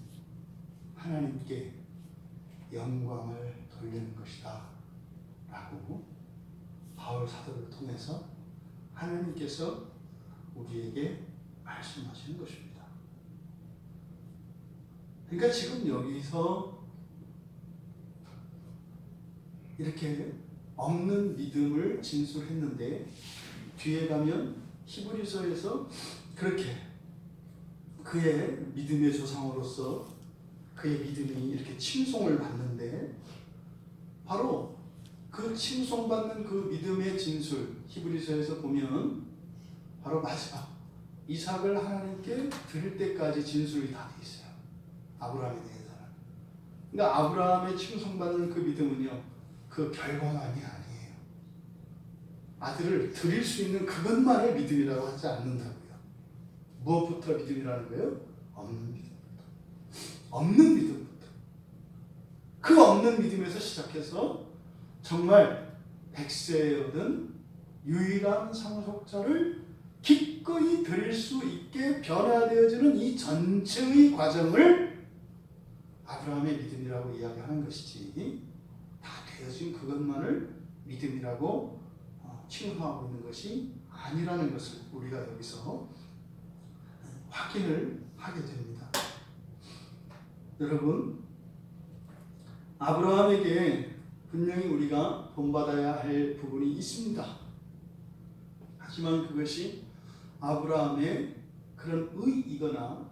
하나님께 영광을 돌리는 것이다 라고 바울 사도를 통해서 하나님께서 우리에게 말씀하시는 것입니다. 그러니까 지금 여기서 이렇게 없는 믿음을 진술했는데 뒤에 가면 히브리서에서 그렇게 그의 믿음의 조상으로서 그의 믿음이 이렇게 칭송을 받는데 바로 그 칭송받는 그 믿음의 진술 히브리서에서 보면 바로 마지막 이삭을 하나님께 드릴 때까지 진술이 다 돼 있어요. 아브라함에 대해서는. 그러니까 아브라함의 칭송받는 그 믿음은요, 그 결과만이 아니에요. 아들을 드릴 수 있는 그것만을 믿음이라고 하지 않는다고요. 무엇부터 믿음이라는 거예요? 없는 믿음부터. 없는 믿음부터. 그 없는 믿음에서 시작해서 정말 백세에 얻은 유일한 상속자를 기꺼이 드릴 수 있게 변화되어지는 이 전체의 과정을 아브라함의 믿음이라고 이야기하는 것이지 다 되어진 그것만을 믿음이라고 칭송하고 있는 것이 아니라는 것을 우리가 여기서 확인을 하게 됩니다. 여러분, 아브라함에게 분명히 우리가 본받아야 할 부분이 있습니다. 하지만 그것이 아브라함의 그런 의이거나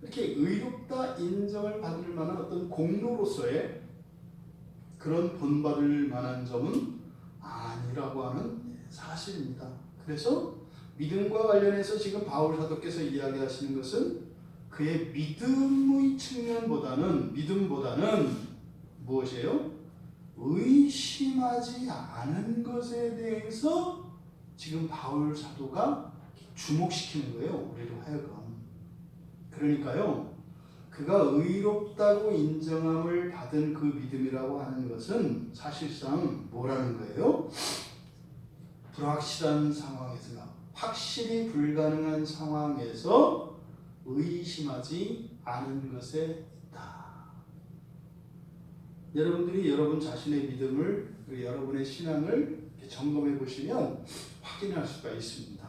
이렇게 의롭다 인정을 받을 만한 어떤 공로로서의 그런 본받을 만한 점은 아니라고 하는 사실입니다. 그래서 믿음과 관련해서 지금 바울 사도께서 이야기하시는 것은 그의 믿음의 믿음보다는 무엇이에요? 의심하지 않은 것에 대해서 지금 바울 사도가 주목시키는 거예요. 우리로 하여금. 그러니까요, 그가 의롭다고 인정함을 받은 그 믿음이라고 하는 것은 사실상 뭐라는 거예요? 불확실한 상황에서나 확실히 불가능한 상황에서 의심하지 않은 것에 있다. 여러분들이 여러분 자신의 믿음을, 여러분의 신앙을 점검해 보시면 확인할 수가 있습니다.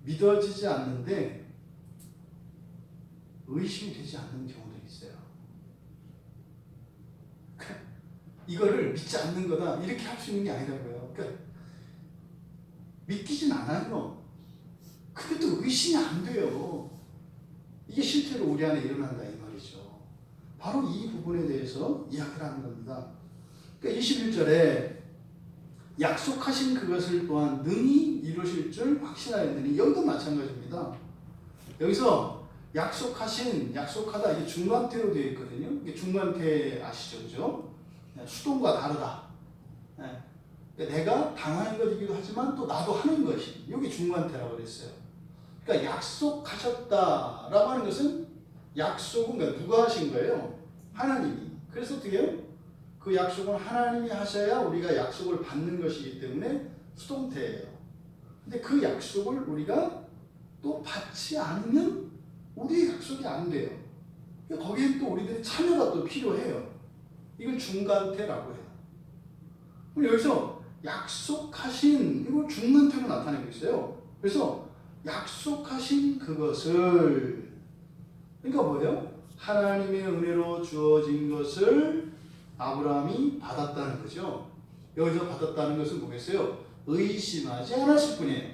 믿어지지 않는데 의심이 되지 않는 경우들이 있어요. 이거를 믿지 않는 거다 이렇게 할 수 있는 게 아니라고요. 그러니까 믿기진 않아요. 근데 또 의심이 안 돼요. 이게 실제로 우리 안에 일어난다 이 말이죠. 바로 이 부분에 대해서 이야기를 하는 겁니다. 그러니까 21절에 약속하신 그것을 또한 능히 이루실 줄 확신하였느니, 여기도 마찬가지입니다. 여기서 약속하다 이게 중간태로 되어 있거든요. 이게 중간태 아시죠, 그죠? 수동과 다르다. 내가 당하는 것이기도 하지만 또 나도 하는 것이, 이게 중간태라고 그랬어요. 그러니까 약속하셨다라고 하는 것은 약속은 그러니까 누가 하신 거예요? 하나님이. 그래서 어떻게 해요? 그 약속은 하나님이 하셔야 우리가 약속을 받는 것이기 때문에 수동태예요. 근데 그 약속을 우리가 또 받지 않으면 우리의 약속이 안 돼요. 거기에 또 우리들의 참여가 또 필요해요. 이걸 중간태라고 해요. 여기서 약속하신 이걸 중간태로 나타내고 있어요. 그래서 약속하신 그것을, 그러니까 뭐예요? 하나님의 은혜로 주어진 것을 아브라함이 받았다는 거죠. 여기서 받았다는 것은 뭐겠어요? 의심하지 않았을 뿐이에요.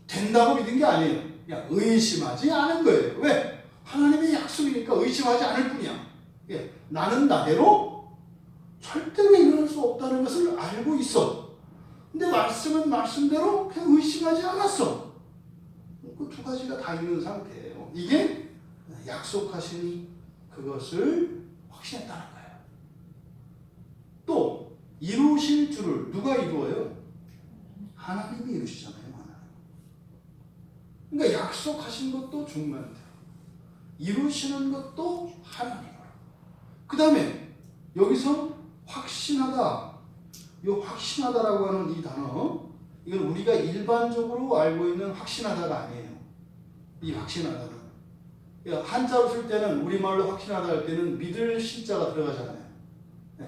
된다고 믿은 게 아니에요. 그냥 의심하지 않은 거예요. 왜? 하나님의 약속이니까 의심하지 않을 뿐이야. 예, 나는 나대로 절대로 일어날 수 없다는 것을 알고 있어. 근데 말씀은 말씀대로 그냥 의심하지 않았어. 그 두 가지가 다 있는 상태예요. 이게 약속하시니 그것을 확신했다는 거예요. 또 이루실 줄을 누가 이루어요? 하나님이 이루시잖아요. 하나님. 그러니까 약속하신 것도 중요한데 이루시는 것도 하나님. 그 다음에 여기서 확신하다, 이 확신하다라고 하는 이 단어, 이건 우리가 일반적으로 알고 있는 확신하다가 아니에요. 이 확신하다는 한자로 쓸 때는, 우리말로 확신하다 할 때는 믿을 신자가 들어가잖아요.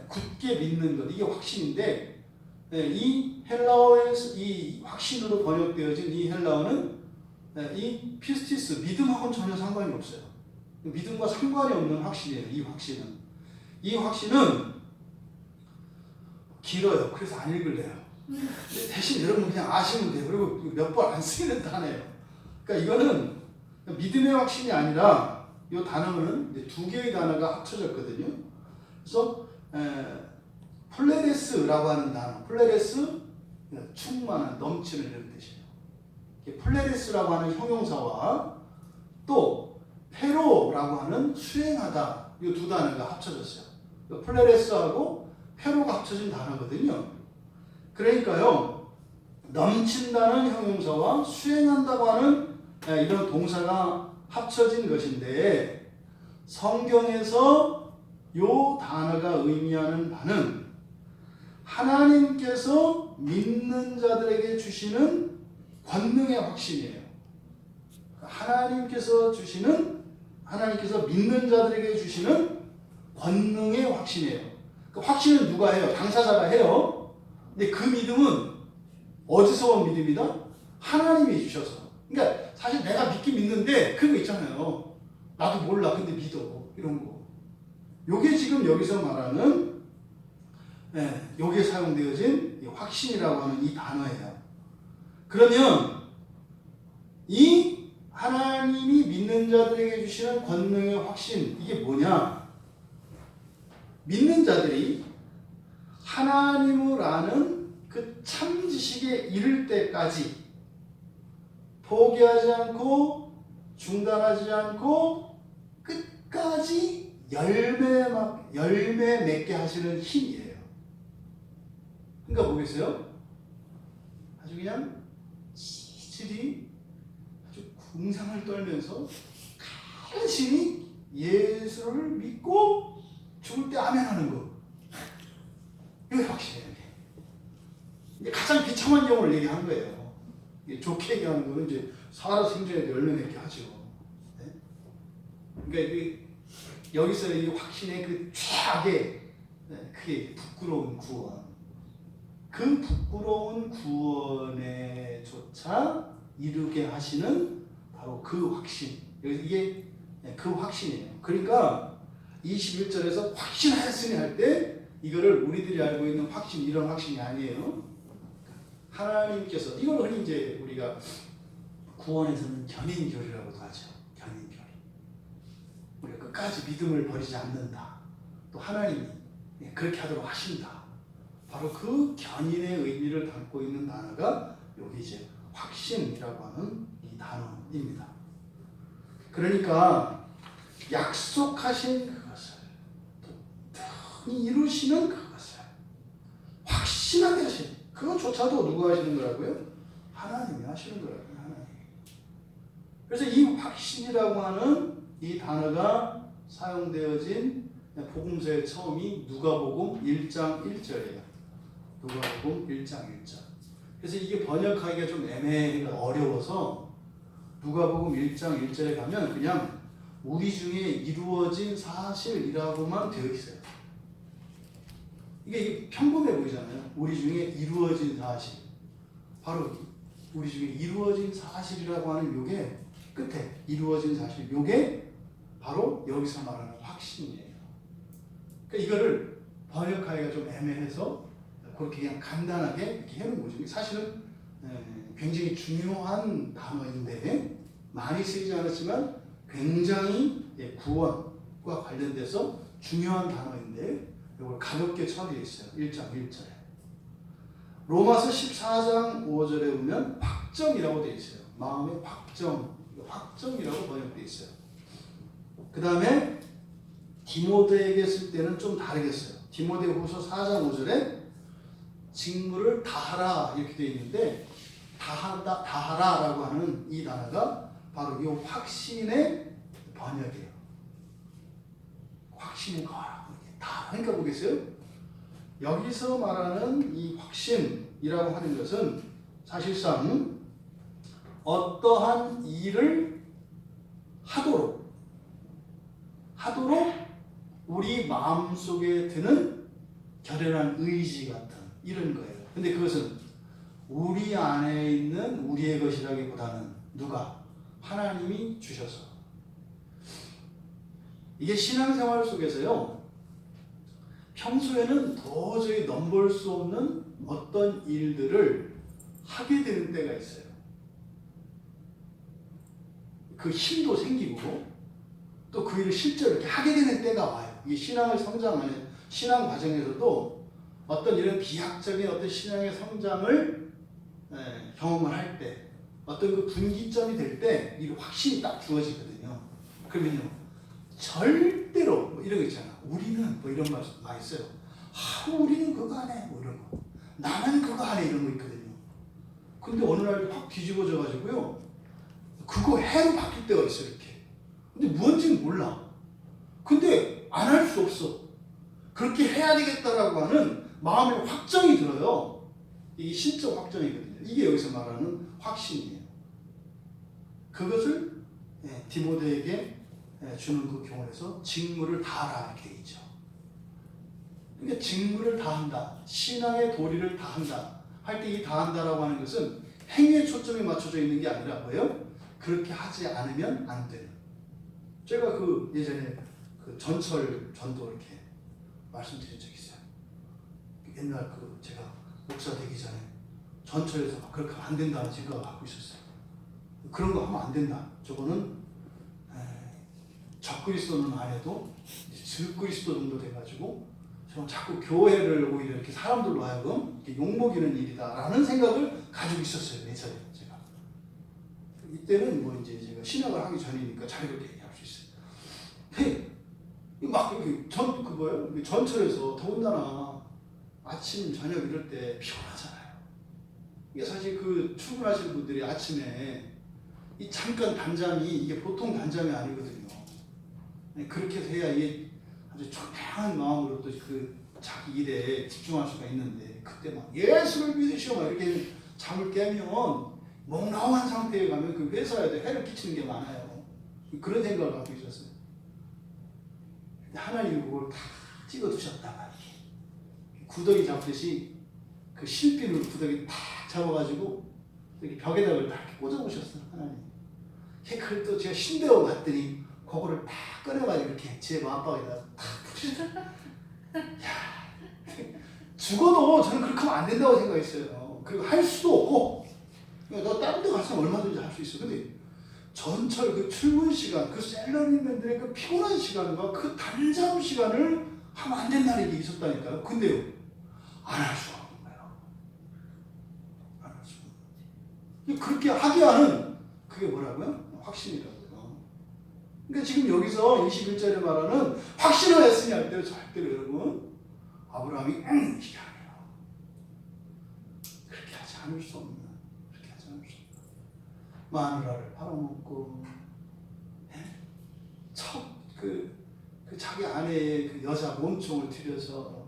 굳게 믿는 것, 이게 확신인데, 이 헬라어에서 이 확신으로 번역되어진 이 헬라어는 이 피스티스, 믿음하고는 전혀 상관이 없어요. 믿음과 상관이 없는 확신이에요. 이 확신은. 이 확신은 길어요. 그래서 안 읽을래요. 대신 여러분 그냥 아시면 돼요. 그리고 몇 번 안 쓰이는 단어예요. 그러니까 이거는 믿음의 확신이 아니라, 이 단어는 이제 두 개의 단어가 합쳐졌거든요. 그래서 플레레스라고 하는 단어, 플레레스, 충만한, 넘치는 이런 뜻이에요. 플레레스라고 하는 형용사와 또 페로라고 하는 수행하다, 이 두 단어가 합쳐졌어요. 플레레스하고 페로가 합쳐진 단어거든요. 그러니까요, 넘친다는 형용사와 수행한다고 하는 이런 동사가 합쳐진 것인데, 성경에서 이 단어가 의미하는 바는 하나님께서 믿는 자들에게 주시는 권능의 확신이에요. 하나님께서 믿는 자들에게 주시는 권능의 확신이에요. 그 확신은 누가 해요? 당사자가 해요. 근데 그 믿음은 어디서 온 믿음이다? 하나님이 주셔서. 그러니까 사실 내가 믿긴 믿는데 그런 거 있잖아요. 나도 몰라 근데 믿어, 이런 거. 요게 지금 여기서 말하는, 요게 사용되어진 이 확신이라고 하는 이 단어예요. 그러면 이 하나님이 믿는 자들에게 주시는 권능의 확신, 이게 뭐냐? 믿는 자들이 하나님을 아는 그 참 지식에 이를 때까지 포기하지 않고 중단하지 않고 끝까지 열매 맺게 하시는 힘이에요. 그러니까 뭐겠어요? 아주 그냥 지질이 아주 궁상을 떨면서 간신히 예수를 믿고 죽을 때 아멘하는 거. 이게 확신이에요. 이게 가장 비참한 경우를 얘기하는 거예요. 좋게 얘기하는 거는 이제 살아생전에 열매 맺게 하죠. 네? 그러니까 여기서 이 확신의 그 최악의, 그게 부끄러운 구원. 그 부끄러운 구원에조차 이르게 하시는 바로 그 확신. 이게 그 확신이에요. 그러니까 21절에서 확신하였으니 할 때 이거를 우리들이 알고 있는 확신, 이런 확신이 아니에요. 하나님께서, 이걸 흔히 이제 우리가 구원에서는 견인교리라고도 하죠. 견인교리. 우리가 끝까지 믿음을 버리지 않는다. 또 하나님이 그렇게 하도록 하신다. 바로 그 견인의 의미를 담고 있는 단어가 여기 이제 확신이라고 하는 이 단어입니다. 그러니까 약속하신 그것을 또 이루시는 그것을 확신하게 하신, 그것조차도 누가 하시는 거라고요? 하나님이 하시는 거라고요. 하나님. 그래서 이 확신이라고 하는 이 단어가 사용되어진 복음서의 처음이 누가복음 1장 1절이에요. 누가복음 1장 1절. 그래서 이게 번역하기가 좀 애매하고 어려워서 누가복음 1장 1절에 가면 그냥 우리 중에 이루어진 사실이라고만 되어 있어요. 이게 평범해 보이잖아요. 우리 중에 이루어진 사실. 바로 우리 중에 이루어진 사실이라고 하는 요게 끝에 이루어진 사실 요게 바로 여기서 말하는 확신이에요. 그러니까 이거를 번역하기가 좀 애매해서 그렇게 그냥 간단하게 이렇게 해놓은 거죠. 사실은 굉장히 중요한 단어인데 많이 쓰이지 않았지만 굉장히 구원과 관련돼서 중요한 단어인데 이걸 가볍게 처리했어요. 1장 1절에. 로마서 14장 5절에 보면 확정이라고 되어 있어요. 마음의 확정이라고 번역되어 있어요. 그 다음에 디모데에게 쓸 때는 좀 다르겠어요. 디모데후서 4장 5절에 직무를 다하라 이렇게 되어 있는데 다하라라고 하는 이 단어가 바로 이 확신의 번역이에요. 확신의 거라. 그러니까 보겠어요. 여기서 말하는 이 확신이라고 하는 것은 사실상 어떠한 일을 하도록 우리 마음속에 드는 결연한 의지 같은 이런 거예요. 근데 그것은 우리 안에 있는 우리의 것이라기보다는 누가? 하나님이 주셔서. 이게 신앙생활 속에서요, 평소에는 도저히 넘볼 수 없는 어떤 일들을 하게 되는 때가 있어요. 그 힘도 생기고 또 그 일을 실제로 이렇게 하게 되는 때가 와요. 이 신앙을 성장하는 신앙 과정에서도 어떤 이런 비약적인 어떤 신앙의 성장을 경험을 할 때, 어떤 그 분기점이 될 때 이 확신이 딱 주어지거든요. 그러면요, 절대로 뭐 이런 거 있잖아. 우리는 뭐 이런 말 많이 써요. 우리는 그거 안 해. 뭐 이런 거. 나는 그거 안 해. 이런 거 있거든요. 근데 어느 날 확 뒤집어져 가지고요, 그거 해로 바뀔 때가 있어요. 이렇게. 근데 뭔지는 몰라. 근데 안 할 수 없어. 그렇게 해야 되겠다라고 하는 마음의 확정이 들어요. 이게 신적 확정이거든요. 이게 여기서 말하는 확신이에요. 그것을 디모데에게 주는 그 교훈에서 직무를 다하라 이렇게 되어 있죠. 그러니까 직무를 다한다, 신앙의 도리를 다한다 할 때 이 다한다라고 하는 것은 행위에 초점이 맞춰져 있는 게 아니라 뭐예요? 그렇게 하지 않으면 안 되는. 제가 그 예전에 그 전철 전도 이렇게 말씀드린 적이 있어요. 옛날 그 제가 목사 되기 전에 전철에서 막 그렇게 하면 안 된다는 생각을 갖고 있었어요. 그런 거 하면 안 된다. 저거는 적그리스도는 안 해도 적그리스도 정도 돼가지고 저는 자꾸 교회를 오히려 이렇게 사람들로 하여금 이렇게 욕먹이는 일이다라는 생각을 가지고 있었어요. 예전에 제가. 이때는 뭐 이제 제가 신학을 하기 전이니까 자유롭게 얘기할 수 있어요. 근데 막 이렇게 전철에서 더군다나 아침 저녁 이럴 때 피곤하잖아요. 이게 사실 그 출근하시는 분들이 아침에 이 잠깐 단잠이 이게 보통 단잠이 아니거든요. 그렇게 해서 해야 이게 아주 청량한 마음으로 또 그 자기 일에 집중할 수가 있는데, 그때 막 예수를 믿으시오 막 이렇게 잠을 깨면 멍랑한 상태에 가면 그 회사에도 해를 끼치는 게 많아요. 그런 생각을 갖고 있었어요. 근데 하나님이 그걸 다 찍어 두셨다가 이렇게 구더기 잡듯이 그 실핀을 구더기 딱 잡아가지고 이렇게 벽에다가 이렇게 꽂아놓으셨어요. 하나님. 그걸 또 제가 신대원 갔더니 그거를 딱 꺼내가지고 이렇게 제 마음방에다가 탁 붙이셨어요. 죽어도 저는 그렇게 하면 안 된다고 생각했어요. 그리고 할 수도 없고, 너 다른 데 가서 얼마든지 할 수 있어. 근데 전철 그 출근 시간, 그 셀러리맨들의 그 피곤한 시간과 그 단잠 시간을 하면 안 된다는 게 있었다니까요. 근데요, 안 할 수가 없는 거예요. 안 할 수가 없는 거예요. 그렇게 하게 하는 그게 뭐라고요? 확신이라고요. 그러니까 지금 여기서 21절에 말하는 확신을 했으니 할 때는 절대로 여러분 아브라함이 이게 아니에요. 그렇게 하지 않을 수 없는, 그렇게 하지 않을 수 없는. 마누라를 팔아먹고 그 자기 아내의 그 여자 몸종을 들여서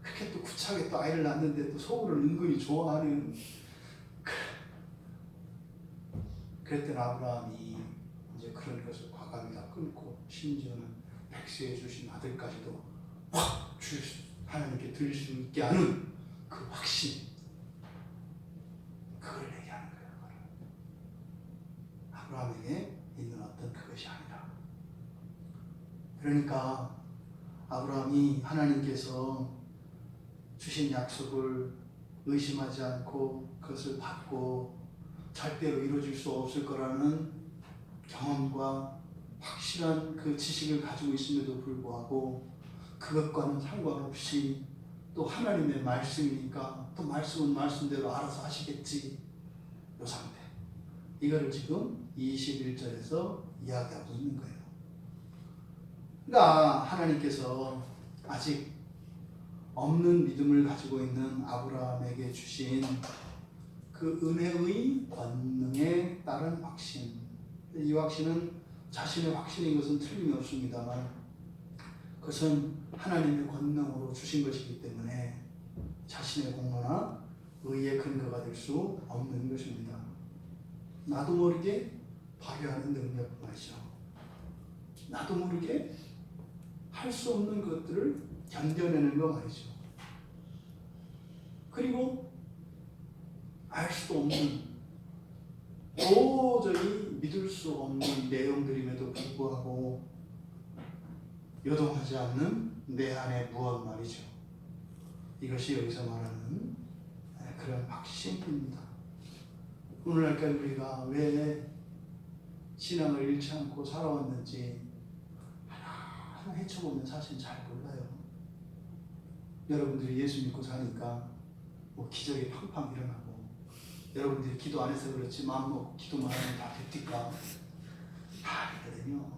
그렇게 또 구차하게 또 아이를 낳는데 또 속으로 은근히 좋아하는. 그랬더니 아브라함이 이제 그런 것을 과감히 다 끊고 심지어는 백세해 주신 아들까지도 확 하나님께 드릴 수 있게 하는 그 확신, 그걸 얘기하는 거예요. 그러니까 아브라함이 하나님께서 주신 약속을 의심하지 않고 그것을 받고 절대로 이루어질 수 없을 거라는 경험과 확실한 그 지식을 가지고 있음에도 불구하고 그것과는 상관없이 또 하나님의 말씀이니까 또 말씀은 말씀대로 알아서 하시겠지, 요 상태. 이거를 지금 21절에서 이야기하고 있는 거예요. 그러니까 하나님께서 아직 없는 믿음을 가지고 있는 아브라함에게 주신 그 은혜의 권능에 따른 확신, 이 확신은 자신의 확신인 것은 틀림이 없습니다만 그것은 하나님의 권능으로 주신 것이기 때문에 자신의 공로나 의의 근거가 될 수 없는 것입니다. 나도 모르게 발휘하는 능력 말이죠. 나도 모르게 할 수 없는 것들을 견뎌내는 거 말이죠. 그리고 알 수도 없는, 도저히 믿을 수 없는 내용들임에도 불구하고 요동하지 않는 내 안의 무언 말이죠. 이것이 여기서 말하는 그런 확신입니다. 오늘날까지 우리가 왜 신앙을 잃지 않고 살아왔는지 하나하나 헤쳐보면 사실 잘 몰라요. 여러분들이 예수 믿고 사니까 뭐 기적이 팡팡 일어나고, 여러분들이 기도 안 해서 그렇지 마음 먹고 기도만 하면 다 됩니까? 다 아니거든요.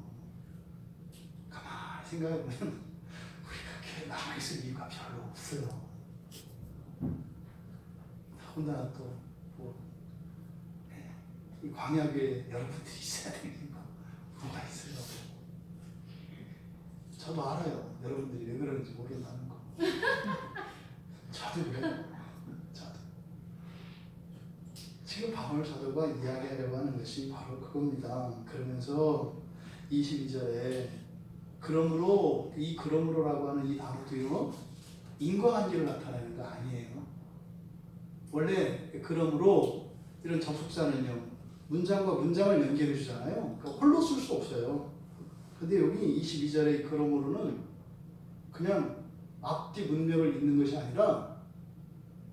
가만히 생각해보면 우리가 교회에 남아있을 이유가 별로 없어요. 더군다나 이 광야교회에 여러분들이 있어야 되는 이유가 뭐가 있어요. 저도 알아요. 여러분들이 왜 그러는지 모르겠다는 거. 저도 그래요. 저도. 지금 바울 사도가 이야기하려고 하는 것이 바로 그겁니다. 그러면서 22절에 그러므로, 이 그러므로라고 하는 이 단어도요, 인과관계를 나타내는 거 아니에요. 원래 그러므로 이런 접속사는요, 문장과 문장을 연결해 주잖아요. 그러니까 홀로 쓸 수 없어요. 근데 여기 22절의 그러므로는 그냥 앞뒤 문맥을 잇는 것이 아니라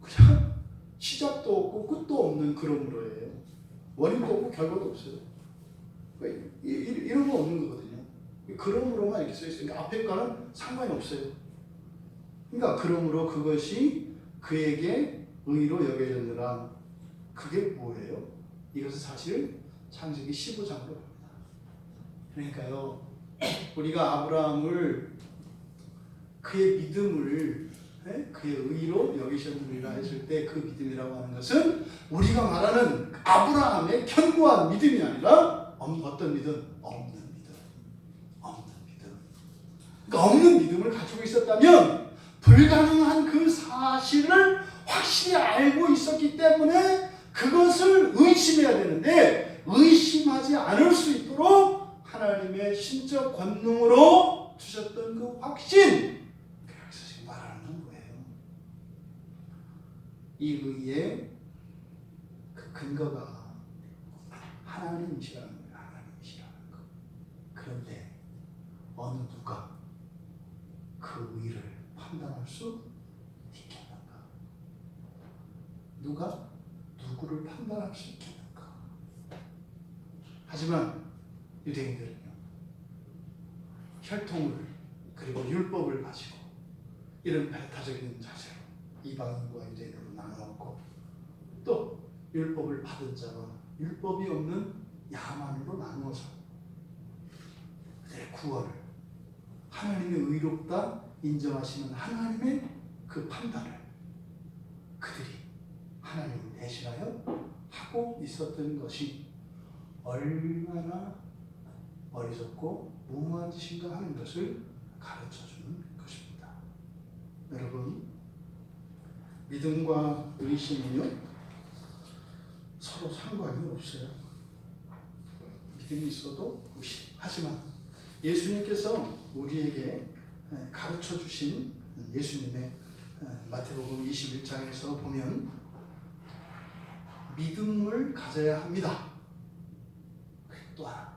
그냥 시작도 없고 끝도 없는 그러므로예요. 원인도 없고 결과도 없어요. 그러니까 이런 거 없는 거거든요. 그러므로만 이렇게 써 있으니까 앞에 거는 상관이 없어요. 그러니까 그러므로 그것이 그에게 의로 여겨졌느라. 그게 뭐예요? 이것은 사실 창세기 15장으로 갑니다. 그러니까요, 우리가 아브라함을 그의 믿음을, 그의 의로 여기셨느니라 했을 때 그 믿음이라고 하는 것은 우리가 말하는 아브라함의 견고한 믿음이 아니라 어떤 믿음? 없는 믿음. 없는 믿음. 그러니까 없는 믿음을 가지고 있었다면 불가능한 그 사실을 확실히 알고 있었기 때문에 그것을 의심해야 되는데, 의심하지 않을 수 있도록 하나님의 신적 권능으로 주셨던 그 확신, 그래서 지금 말하는 거예요. 이 의의 그 근거가 하나님이시라는 거예요. 하나님이시라는 거. 그런데 어느 누가 그 의를 판단할 수 있겠는가? 누가 누구를 판단할 수 있겠는가? 하지만 유대인들은요, 혈통을 그리고 율법을 가지고 이런 배타적인 자세로 이방인과 유대인으로 나누었고, 또 율법을 받은 자와 율법이 없는 야만으로 나누어서 그들의 구원을, 하나님의 의롭다 인정하시는 하나님의 그 판단을 그들이 하나님을 대신하여 하고 있었던 것이 얼마나 어리석고 무모한 짓인가 하는 것을 가르쳐주는 것입니다. 여러분, 믿음과 의심은요, 서로 상관이 없어요. 믿음이 있어도 의심. 하지만 예수님께서 우리에게 가르쳐 주신 예수님의 마태복음 21장에서 보면 믿음을 가져야 합니다. 또 하나,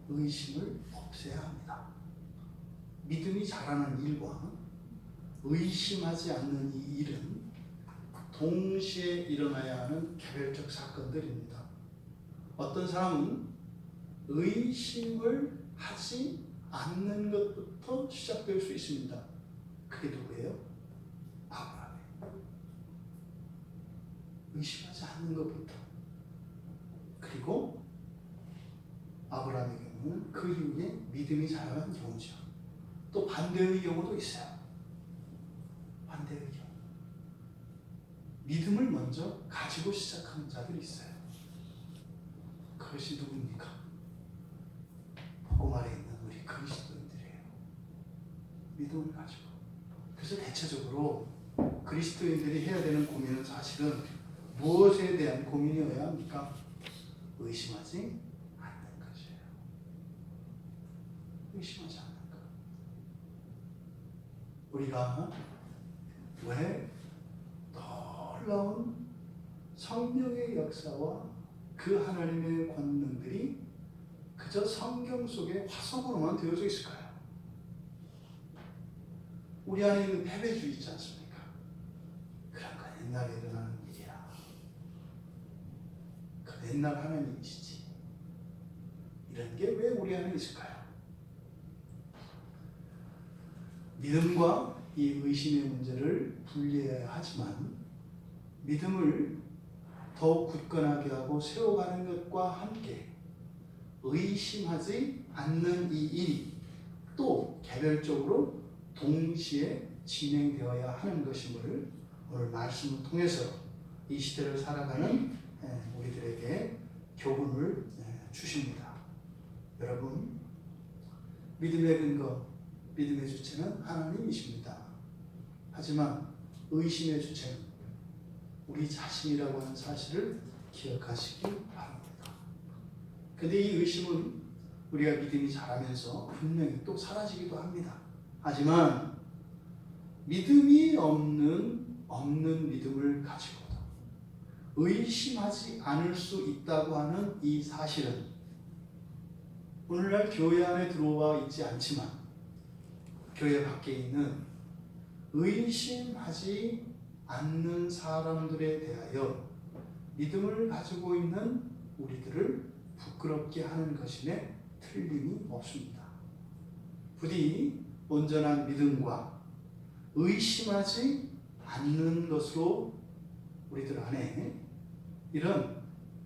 의심을 없애야 합니다. 믿음이 자라는 일과 의심하지 않는 이 일은 동시에 일어나야 하는 개별적 사건들입니다. 어떤 사람은 의심을 하지 않는 것부터 시작될 수 있습니다. 그게 누구예요? 아브라함이에요. 의심하지 않는 것부터. 그리고 아브라함의 경우는 그 이후에 믿음이 자라는 경우죠. 또 반대의 경우도 있어요. 반대의 경우. 믿음을 먼저 가지고 시작하는 자들이 있어요. 그것이 누굽니까? 복음 아래 있는 우리 그리스도인들이에요. 믿음을 가지고. 그래서 대체적으로 그리스도인들이 해야 되는 고민은 사실은 무엇에 대한 고민이어야 합니까? 의심하지 않는 것이에요. 의심하지 않는 것. 우리가 왜 놀라운 성령의 역사와 그 하나님의 권능들이 그저 성경 속의 화석으로만 되어져 있을까요? 우리 안에 있는 패배주의 있지 않습니까? 그런 건 옛날에 일어나는 일이야. 그 옛날 하나님이시지. 이런 게 왜 우리 안에 있을까요? 믿음과 이 의심의 문제를 분리해야 하지만 믿음을 더욱 굳건하게 하고 세워가는 것과 함께 의심하지 않는 이 일이 또 개별적으로 동시에 진행되어야 하는 것임을 오늘 말씀을 통해서 이 시대를 살아가는 우리들에게 교훈을 주십니다. 여러분, 믿음의 근거, 믿음의 주체는 하나님이십니다. 하지만 의심의 주체는 우리 자신이라고 하는 사실을 기억하시기 바랍니다. 근데 이 의심은 우리가 믿음이 자라면서 분명히 또 사라지기도 합니다. 하지만 믿음이 없는 믿음을 가지고도 의심하지 않을 수 있다고 하는 이 사실은 오늘날 교회 안에 들어와 있지 않지만 교회 밖에 있는 의심하지 않는 사람들에 대하여 믿음을 가지고 있는 우리들을 부끄럽게 하는 것임에 틀림이 없습니다. 부디 온전한 믿음과 의심하지 않는 것으로 우리들 안에 이런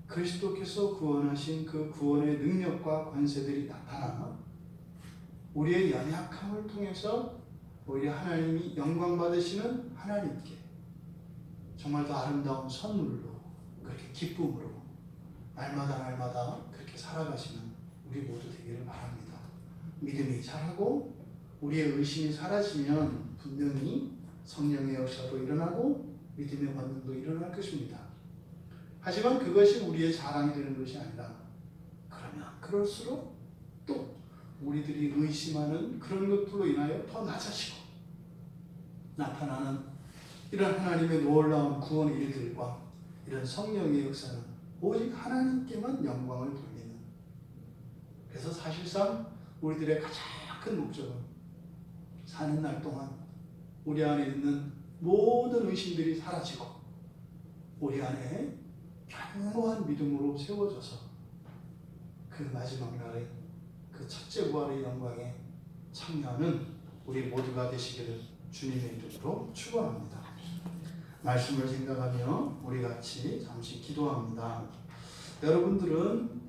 그리스도께서 구원하신 그 구원의 능력과 권세들이 나타나 우리의 연약함을 통해서 오히려 하나님이 영광 받으시는 하나님께 정말 더 아름다운 선물로 그렇게 기쁨으로 날마다 그렇게 살아가시는 우리 모두 되기를 바랍니다. 믿음이 자라고 우리의 의심이 사라지면 분명히 성령의 역사도 일어나고 믿음의 권능도 일어날 것입니다. 하지만 그것이 우리의 자랑이 되는 것이 아니라 그러면 그럴수록 또 우리들이 의심하는 그런 것들로 인하여 더 낮아지고 나타나는 이런 하나님의 놀라운 구원의 일들과 이런 성령의 역사는 오직 하나님께만 영광을 돌리는, 그래서 사실상 우리들의 가장 큰 목적은 사는 날 동안 우리 안에 있는 모든 의심들이 사라지고 우리 안에 견고한 믿음으로 세워져서 그 마지막 날에 그 첫째 부활의 영광에 참여하는 우리 모두가 되시기를 주님의 이름으로 축원합니다. 말씀을 생각하며 우리 같이 잠시 기도합니다. 여러분들은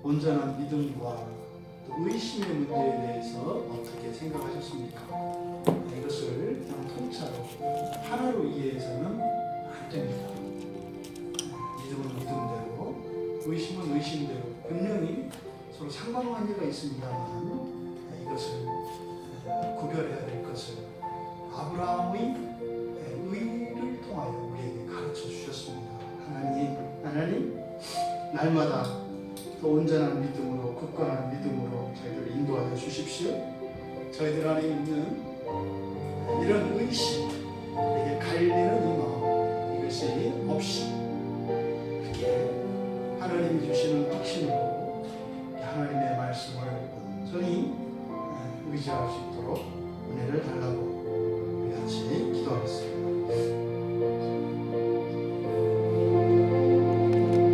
온전한 믿음과 또 의심의 문제에 대해서 어떻게 생각하셨습니까? 이것을 그냥 통째로 하나로 이해해서는 안 됩니다. 믿음은 믿음대로, 의심은 의심대로 분명히 서로 상관관계가 있습니다만 이것을 구별해야 될 것을 아브라함의 의를 통하여 우리에게 가르쳐 주셨습니다. 하나님, 날마다 더 온전한 믿음으로, 굳건한 믿음으로 저희들을 인도하여 주십시오. 저희들 안에 있는 이런 의심, 이게 갈리는 이 마음, 이것이 없이 이렇게 하나님이 주시는 확신으로 하나님의 말씀을 온전히 의지할 수 있도록